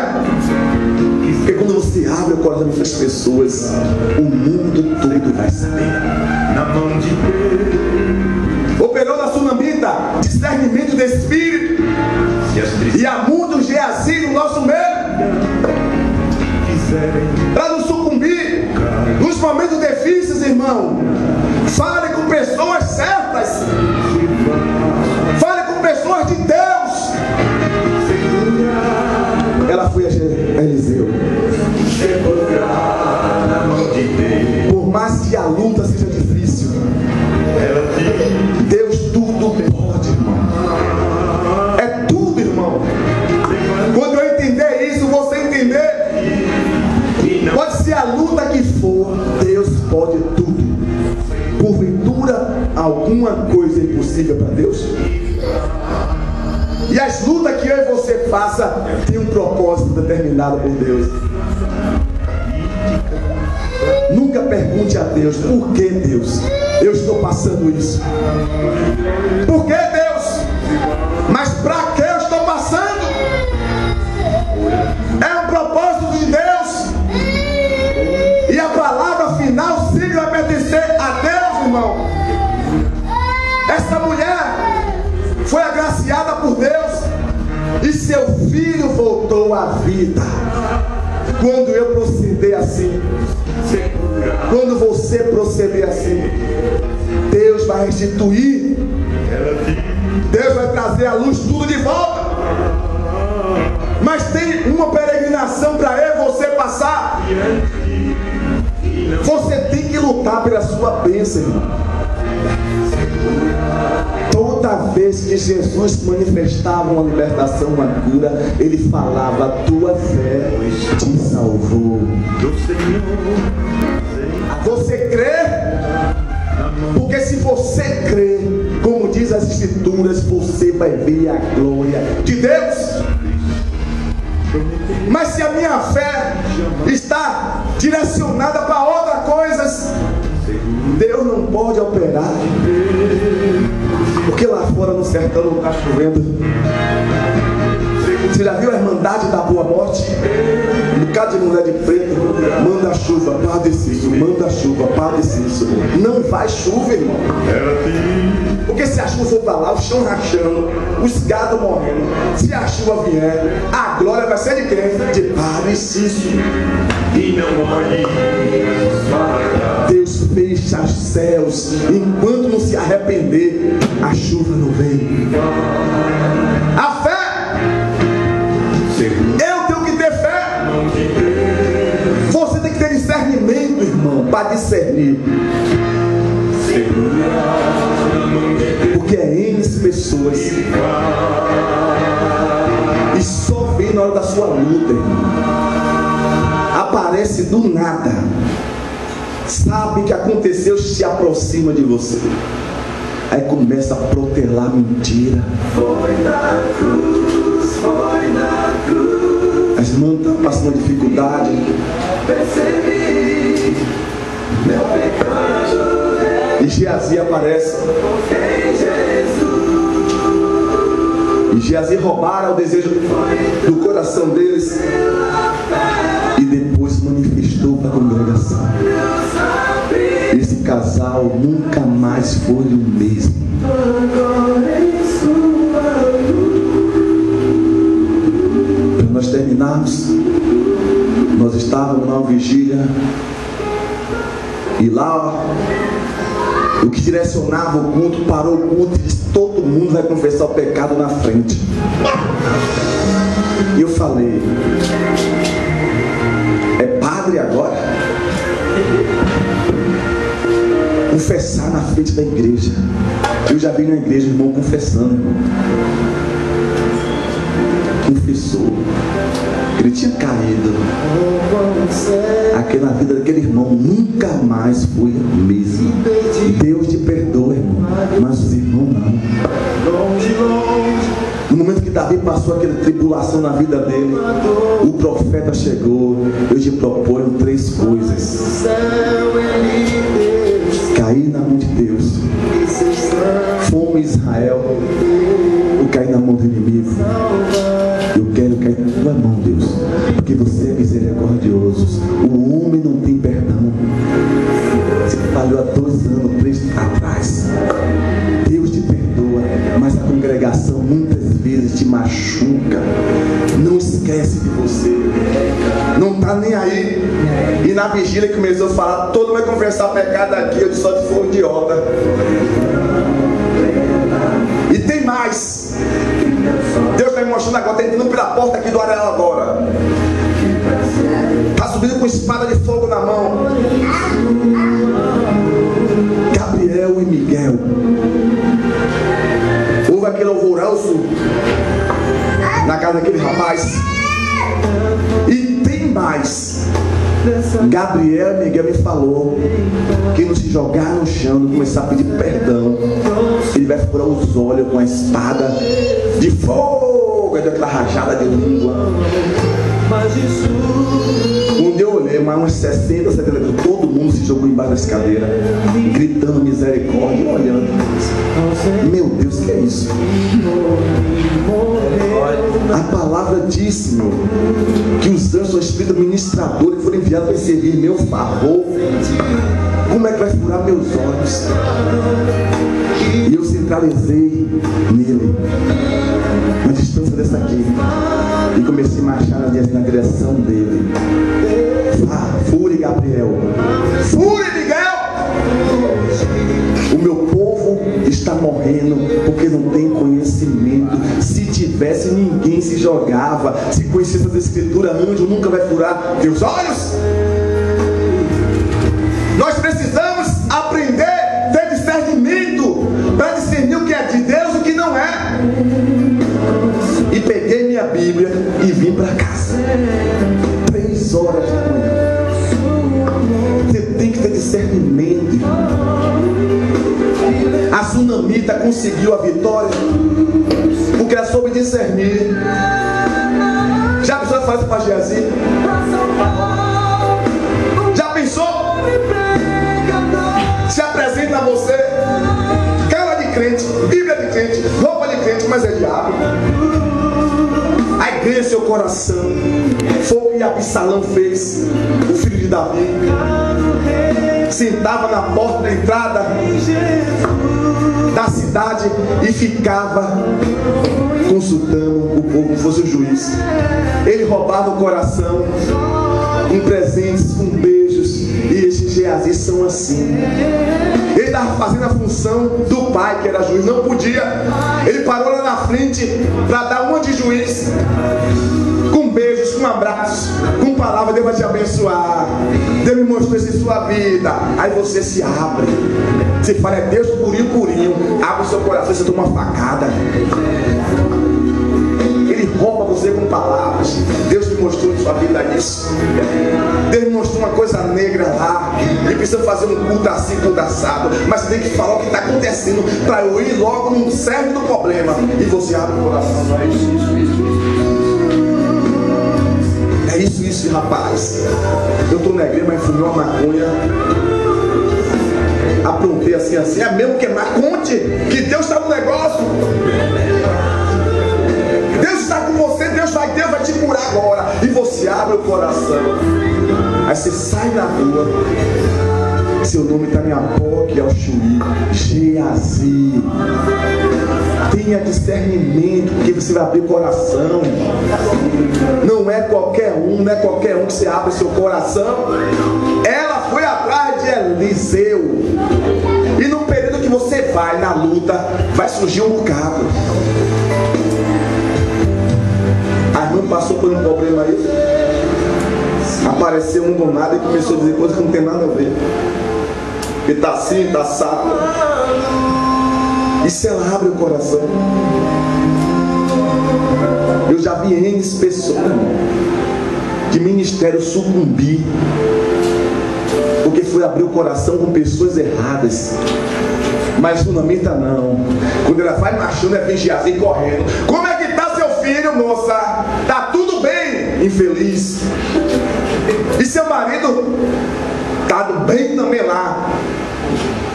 Porque quando você abre o coração das pessoas, o mundo todo vai saber. Na mão de Deus. Operou na Sunamita discernimento de espírito. E há muitos Geazi no nosso meio. Para não sucumbir nos momentos difíceis, irmão. Fale com pessoas certas. Fale com pessoas de Deus. Ela foi a Eliseu. Por mais que a luta seja difícil, Deus tudo pode, irmão. É tudo, irmão. Quando eu entender isso, você entender. Pode ser a luta que for, Deus pode tudo. Porventura, alguma coisa é impossível para Deus? E as lutas que eu e você passa tem um propósito determinado por Deus. Nunca pergunte a Deus: por que, Deus, eu estou passando isso? Por que, Deus? Mas para que eu estou passando? É um propósito de Deus. E a palavra final sempre vai pertencer a Deus, irmão. Essa mulher foi agraciada por Deus e seu filho voltou à vida. Quando eu proceder assim, quando você proceder assim, Deus vai restituir Deus vai trazer à luz tudo de volta. Mas tem uma peregrinação para eu e você passar. Você tem que lutar pela sua bênção, irmão. Toda vez que Jesus manifestava uma libertação, uma cura, ele falava: a tua fé te salvou. Você crê? Porque se você crê, como diz as Escrituras, você vai ver a glória de Deus. Mas se a minha fé está direcionada para outras coisas, Deus não pode operar. Porque lá fora no sertão não está chovendo. Você já viu a Irmandade da Boa Morte? Um bocado de mulher de preto. Manda chuva, padece isso. Manda chuva, padece isso. Não vai chuva, irmão. Porque se a chuva for para lá, o chão rachando, os gados morrendo. Se a chuva vier, a glória vai ser de quem? De padece isso. E não morre. Deus fecha os céus. Enquanto não se arrepender, a chuva não vem. A fé. Eu tenho que ter fé. Você tem que ter discernimento, irmão, para discernir. Porque é N pessoas e só vem na hora da sua luta, irmão. Aparece do nada, sabe o que aconteceu, se aproxima de você, aí começa a protelar mentira. Foi na cruz, foi na cruz. As irmãs estão passando dificuldade. Percebi meu pecado. E Geazi aparece. E Geazi roubaram o desejo do coração deles. E depois manifestou para a congregação. Esse casal nunca mais foi o mesmo. Para nós terminarmos, nós estávamos numa vigília. E lá, o que direcionava o culto parou o culto e disse: todo mundo vai confessar o pecado na frente. E eu falei: é padre agora? Confessar na frente da igreja. Eu já vi na igreja irmão confessando, irmão. Confessou. Ele tinha caído. Aquela vida daquele irmão nunca mais foi a mesma. Deus te perdoa, irmão, mas os irmãos não. No momento que Davi passou aquela tribulação na vida dele, o profeta chegou: eu te proponho 3 coisas. Cair na mão de Deus, fome em Israel, ou cair na mão do inimigo. Eu quero cair na tua mão, Deus, porque você é misericordioso. O homem não tem perdão. Você falhou há 2 anos, 3 atrás. Deus te perdoa, mas a congregação muitas vezes te machuca. Não esquece de você. Não está nem aí. E na vigília começou a falar: todo mundo vai confessar pecado aqui. Eu disse: só se for idiota. E tem mais. Deus está me mostrando agora, está entrando pela porta aqui do Areal agora. Está subindo com espada de fogo na mão. Gabriel e Miguel. Houve aquele alvoroço na casa daquele rapaz. E tem mais. Gabriel e Miguel me falou que não se jogar no chão, não começar a pedir perdão, ele vai furar os olhos com a espada de fogo, aquela rajada de língua. Um dia eu olhei, mas uns 60, 70, todo mundo se jogou embaixo das cadeiras, gritando misericórdia, olhando. Meu Deus, que é isso? A palavra disse, meu, que os anjos são espíritos ministradores que foram enviados para servir meu favor. Como é que vai furar meus olhos? E eu centralizei nele, na distância dessa aqui, e comecei a marchar na direção dele. Fure, Gabriel. Fure, Miguel. O meu povo está morrendo porque não tem conhecimento. Se tivesse, ninguém se jogava. Se conhecesse as escrituras, anjo nunca vai furar teus olhos. Nós precisamos aprender a ter discernimento para discernir o que é de Deus e o que não é. E peguei minha Bíblia e vim para casa. 3 horas da manhã. Você tem que ter discernimento. A Sunamita conseguiu a vitória porque ela soube discernir. Já pensou em fazer para Geazi? Já pensou? Se apresenta a você, cara de crente, Bíblia de crente, roupa de crente, mas é diabo. Aí ganha seu coração. Foi o que Absalão fez, o filho de Davi. Sentava na porta da entrada da cidade e ficava consultando o povo, como fosse o juiz. Ele roubava o coração com presentes, com beijos. E esses Geazi são assim. Ele estava fazendo a função do pai, que era juiz, não podia. Ele parou lá na frente para dar uma de juiz, com beijos, com abraços, com palavras. Deus vai te abençoar, Deus me mostrou isso em sua vida. Aí você se abre, você fala, é Deus purinho, purinho. Abre o seu coração e você toma uma facada. Ele rouba você com palavras. Deus me mostrou em sua vida isso. Deus me mostrou uma coisa negra lá, e precisa fazer um culto assim, culto assado. Mas você tem que falar o que está acontecendo para eu ir logo no cerne do problema. E você abre o coração. Não é isso. É isso, rapaz. Eu estou na igreja, mas fumei uma maconha. Aprontei assim. É mesmo que é mais? Conte que Deus está no negócio. Deus está com você, Deus vai te curar agora. E você abre o coração. Aí você sai na rua. Seu nome está em Apoque, Alxuí, Geazi. Tenha discernimento, porque você vai abrir o coração. Não é qualquer um que você abre seu coração. Ela foi atrás de Eliseu. E no período que você vai na luta, vai surgir um bocado. A irmã passou por um problema aí, apareceu um do nada e começou a dizer coisas que não tem nada a ver. Que está assim, está assado. E se ela abre o coração? Eu já vi N pessoas de ministério sucumbir porque foi abrir o coração com pessoas erradas. Mas Sunamita não. Quando ela vai marchando, é Geazi correndo. Como é que está seu filho, moça? Está tudo bem? Infeliz. E seu marido? Está bem também lá.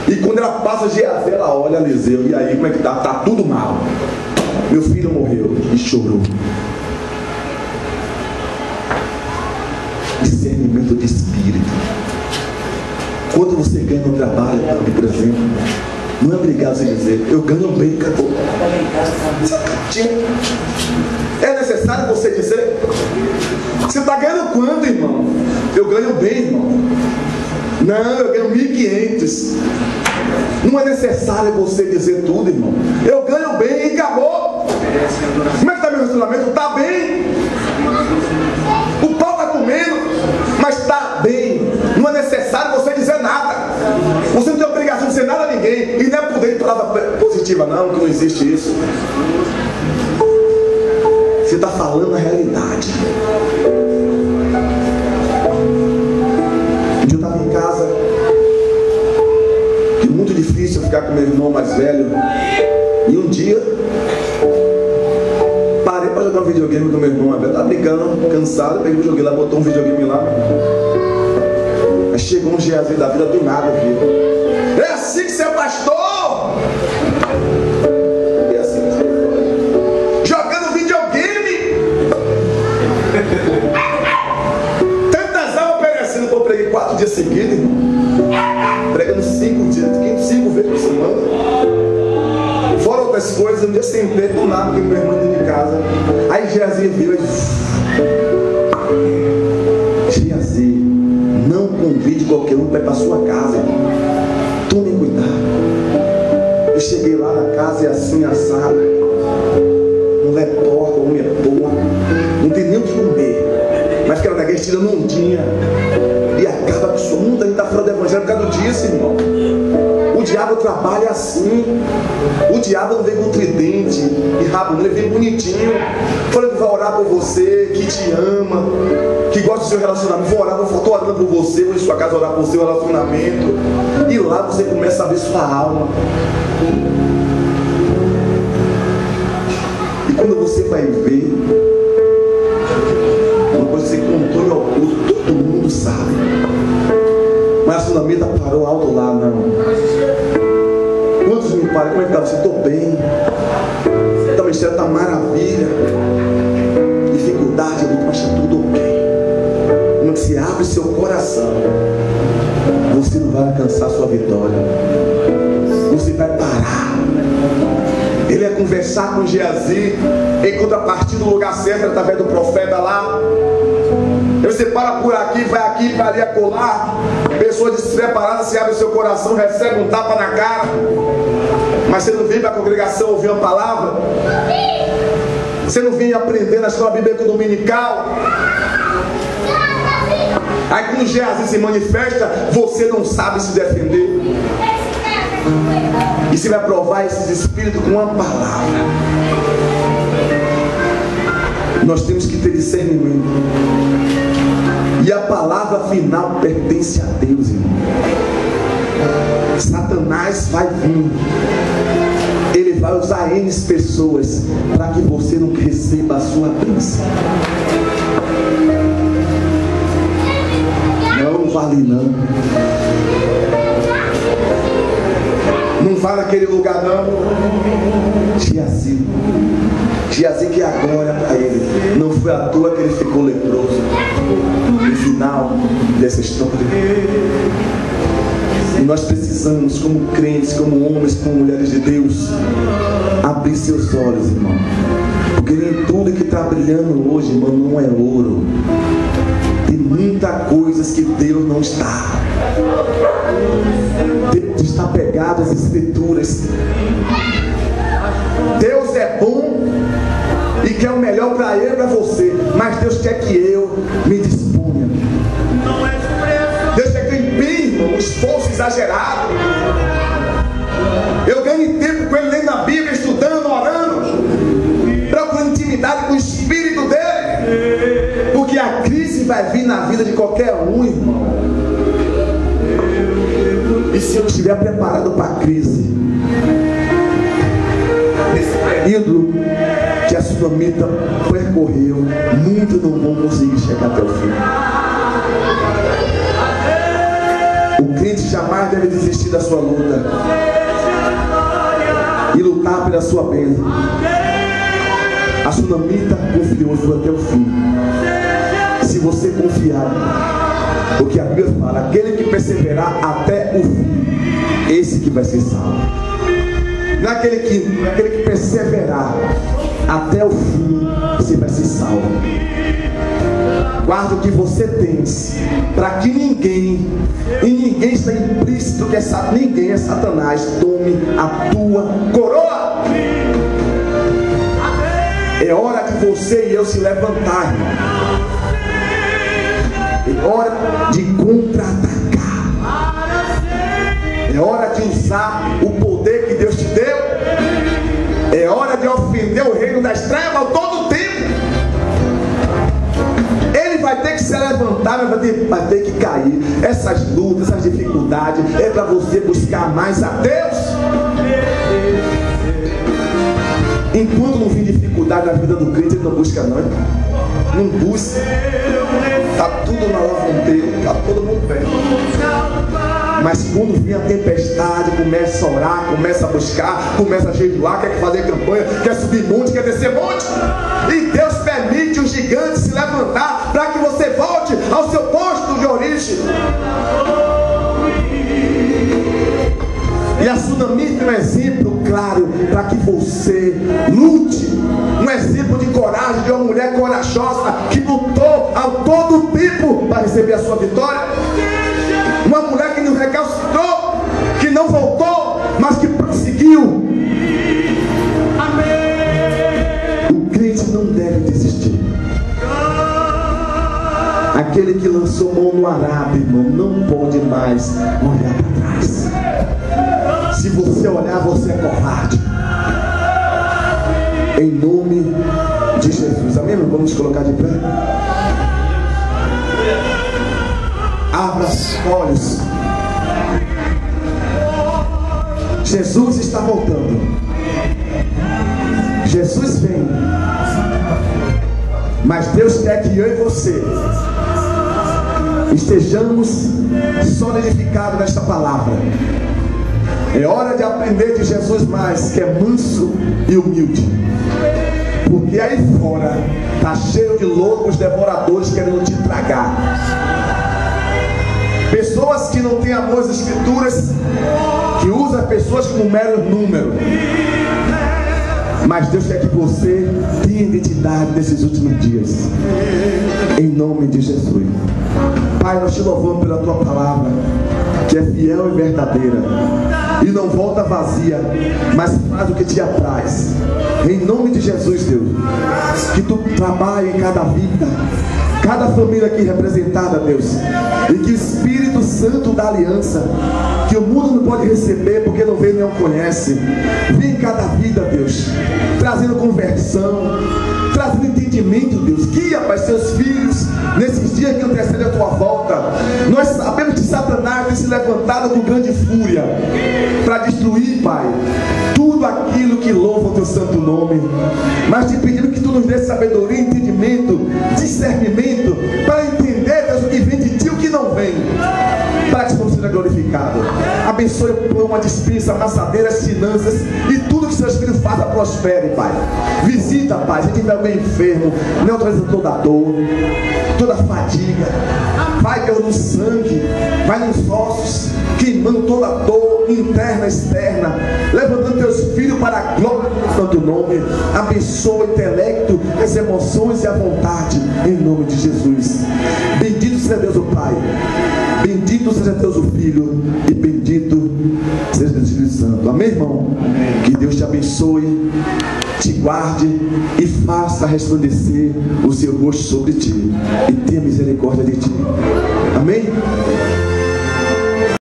E quando ela passa Geazi, ela olha Eliseu. E aí, como é que está? Está tudo mal. Meu filho morreu. E chorou. Discernimento de espírito. Quando você ganha no trabalho, por exemplo, não é obrigado a você dizer, eu ganho bem, acabou. É necessário você dizer, você está ganhando quanto, irmão? Eu ganho bem, irmão. Não, eu ganho 1.500. Não é necessário você dizer tudo, irmão. Eu ganho bem e acabou. Como é que está meu relacionamento? Está bem. O pau está comendo, mas está bem. Não é necessário você dizer nada. Você não tem obrigação de dizer nada a ninguém. E não é poder de palavra positiva, não, que não existe isso. Você está falando a realidade. Um dia eu estava em casa, que é muito difícil eu ficar com meu irmão mais velho. E um dia parei para jogar um videogame com meu irmão mais velho. Estava brincando, cansado, peguei o videogame lá, botou um videogame lá. Aí chegou um Geazi da vida do nada, viu? É assim que você é pastor! É assim que você é. Jogando videogame! Tantas aulas perecendo, eu preguei 4 dias seguidos, irmão. Pregando 5 dias, 5 vezes por semana. Fora outras coisas, um dia sentei do nada com meu irmão dentro de casa. Aí Geazi viu e disse: Geazi, não convide qualquer um para ir para a sua casa, irmão. Tome cuidado. Eu casa é assim, assado. Mulher porca, homem é boa. Não tem nem o que comer. Mas que ela da guerra tira num dia. E acaba com o mundo. A gente está falando do evangelho por causa disso, irmão. O diabo trabalha assim. O diabo não vem com tridente e rabo, ele vem bonitinho. Falando que vai orar por você, que te ama, que gosta do seu relacionamento. Vou orar, estou orando por você, vou em sua casa orar por seu relacionamento. E lá você começa a ver sua alma. E quando você vai ver, uma coisa que você contou em oculto, todo mundo sabe. Mas a Sunamita parou alto lá, não. Quantos me param? Como é que está? Você? Estou bem. Então, o ministério está maravilha. Dificuldade, mas está tudo ok. Quando você abre seu coração, você não vai alcançar sua vitória. Você vai parar. Ele ia conversar com Geazi, em contrapartida do lugar certo, através do profeta lá. Você para por aqui, vai ali acolá. Pessoa despreparada, se abre o seu coração, recebe um tapa na cara. Mas você não vem para a congregação ouvir uma palavra. Você não vem aprender na escola bíblica dominical. Aí quando Geazi se manifesta, você não sabe se defender. E você vai provar esses espíritos com uma palavra. Nós temos que ter discernimento. E a palavra final pertence a Deus, irmão. Satanás vai vir. Ele vai usar N pessoas para que você não receba a sua bênção. Não vale não. Não vá naquele lugar não. Geazi que agora para ele. Não foi à toa que ele ficou leproso. No final dessa história. E nós precisamos, como crentes, como homens, como mulheres de Deus, abrir seus olhos, irmão. Porque nem tudo que está brilhando hoje, irmão, não é ouro. Tem muitas coisas que Deus não está. Deus está pegado às escrituras. Deus é bom e quer o melhor para ele e para você. Mas Deus quer que eu me disponha. Deus quer que eu empenhe um esforço exagerado. Eu ganho tempo com ele lendo a Bíblia, estudando, orando, procurando intimidade com o Espírito dele. Porque a crise vai vir na vida de qualquer um, irmão. E se eu não estiver preparado para a crise, nesse período que a Sunamita percorreu, muitos não vão conseguir chegar até o fim. O crente jamais deve desistir da sua luta e lutar pela sua bênção. A Sunamita confiou e foi até o fim. Se você confiar, porque a Bíblia fala, aquele que perseverar até o fim, esse que vai ser salvo. Não é aquele que perseverar até o fim, você vai ser salvo. Guarda o que você tem, para que ninguém está implícito que ninguém é Satanás, tome a tua coroa. É hora de você e eu se levantar, irmão. É hora de contra-atacar. É hora de usar o poder que Deus te deu. É hora de ofender o reino das trevas a todo tempo. Ele vai ter que se levantar, vai ter que cair. Essas lutas, essas dificuldades, é para você buscar mais a Deus. Enquanto não vir dificuldade na vida do crente, ele não busca não, irmão. Não busca. Está tudo na lavandeira, está todo mundo bem. Mas quando vem a tempestade, começa a orar, começa a buscar, começa a jejuar, quer fazer campanha, quer subir monte, quer descer monte. E Deus permite os gigantes se levantar para que você volte ao seu posto de origem. E a Sunamita é um exemplo claro para que você lute. Um exemplo de coragem, de uma mulher corajosa que lutou a todo tempo para receber a sua vitória. Uma mulher que não recalcitrou, que não voltou, mas que prosseguiu. Aquele que lançou mão no arado, irmão, não pode mais olhar para trás. Se você olhar, você é covarde. Em nome de Jesus. Amém, irmão? Vamos colocar de pé. Abra os olhos. Jesus está voltando. Jesus vem. Mas Deus quer que eu e você estejamos solidificados nesta palavra. É hora de aprender de Jesus mais, que é manso e humilde. Porque aí fora está cheio de loucos devoradores querendo te tragar. Pessoas que não têm amor às Escrituras, que usam pessoas como um mero número. Mas Deus quer que você tenha identidade nesses últimos dias. Em nome de Jesus. Pai, nós te louvamos pela tua palavra, que é fiel e verdadeira, e não volta vazia, mas faz o que te apraz. Em nome de Jesus, Deus, que tu trabalhe em cada vida, cada família aqui representada, Deus, e que o Espírito Santo da aliança, que o mundo não pode receber porque não vê nem não conhece, vem em cada vida, Deus, trazendo conversão, trazendo entendimento, Deus. Guia, Pai, seus filhos nesses dias que antecedem a tua volta. Nós sabemos que Satanás tem se levantado com grande fúria para destruir, Pai, tudo aquilo que louva o teu santo nome. Mas te pedimos que tu nos dê sabedoria, entendimento, discernimento, para entender, Deus, o que vem de ti e o que não vem, para que tu seja glorificado. Abençoe o pão, a despensa, a amassadeira, as finanças e tudo que seus filhos façam prospere, Pai. Visita, Pai, se tiver alguém enfermo, neutraliza toda a dor, toda a fadiga. Vai, Deus, no sangue, vai nos ossos, queimando toda a dor interna e externa, levantando teus filhos para a glória do santo nome. Abençoa o intelecto, as emoções e a vontade, em nome de Jesus. Bendito seja Deus o Pai, bendito seja Deus o Filho, e bendito seja Deus o Espírito Santo. Amém, irmão? Amém. Que Deus te abençoe, te guarde e faça resplandecer o seu rosto sobre ti, e tenha misericórdia de ti. Amém?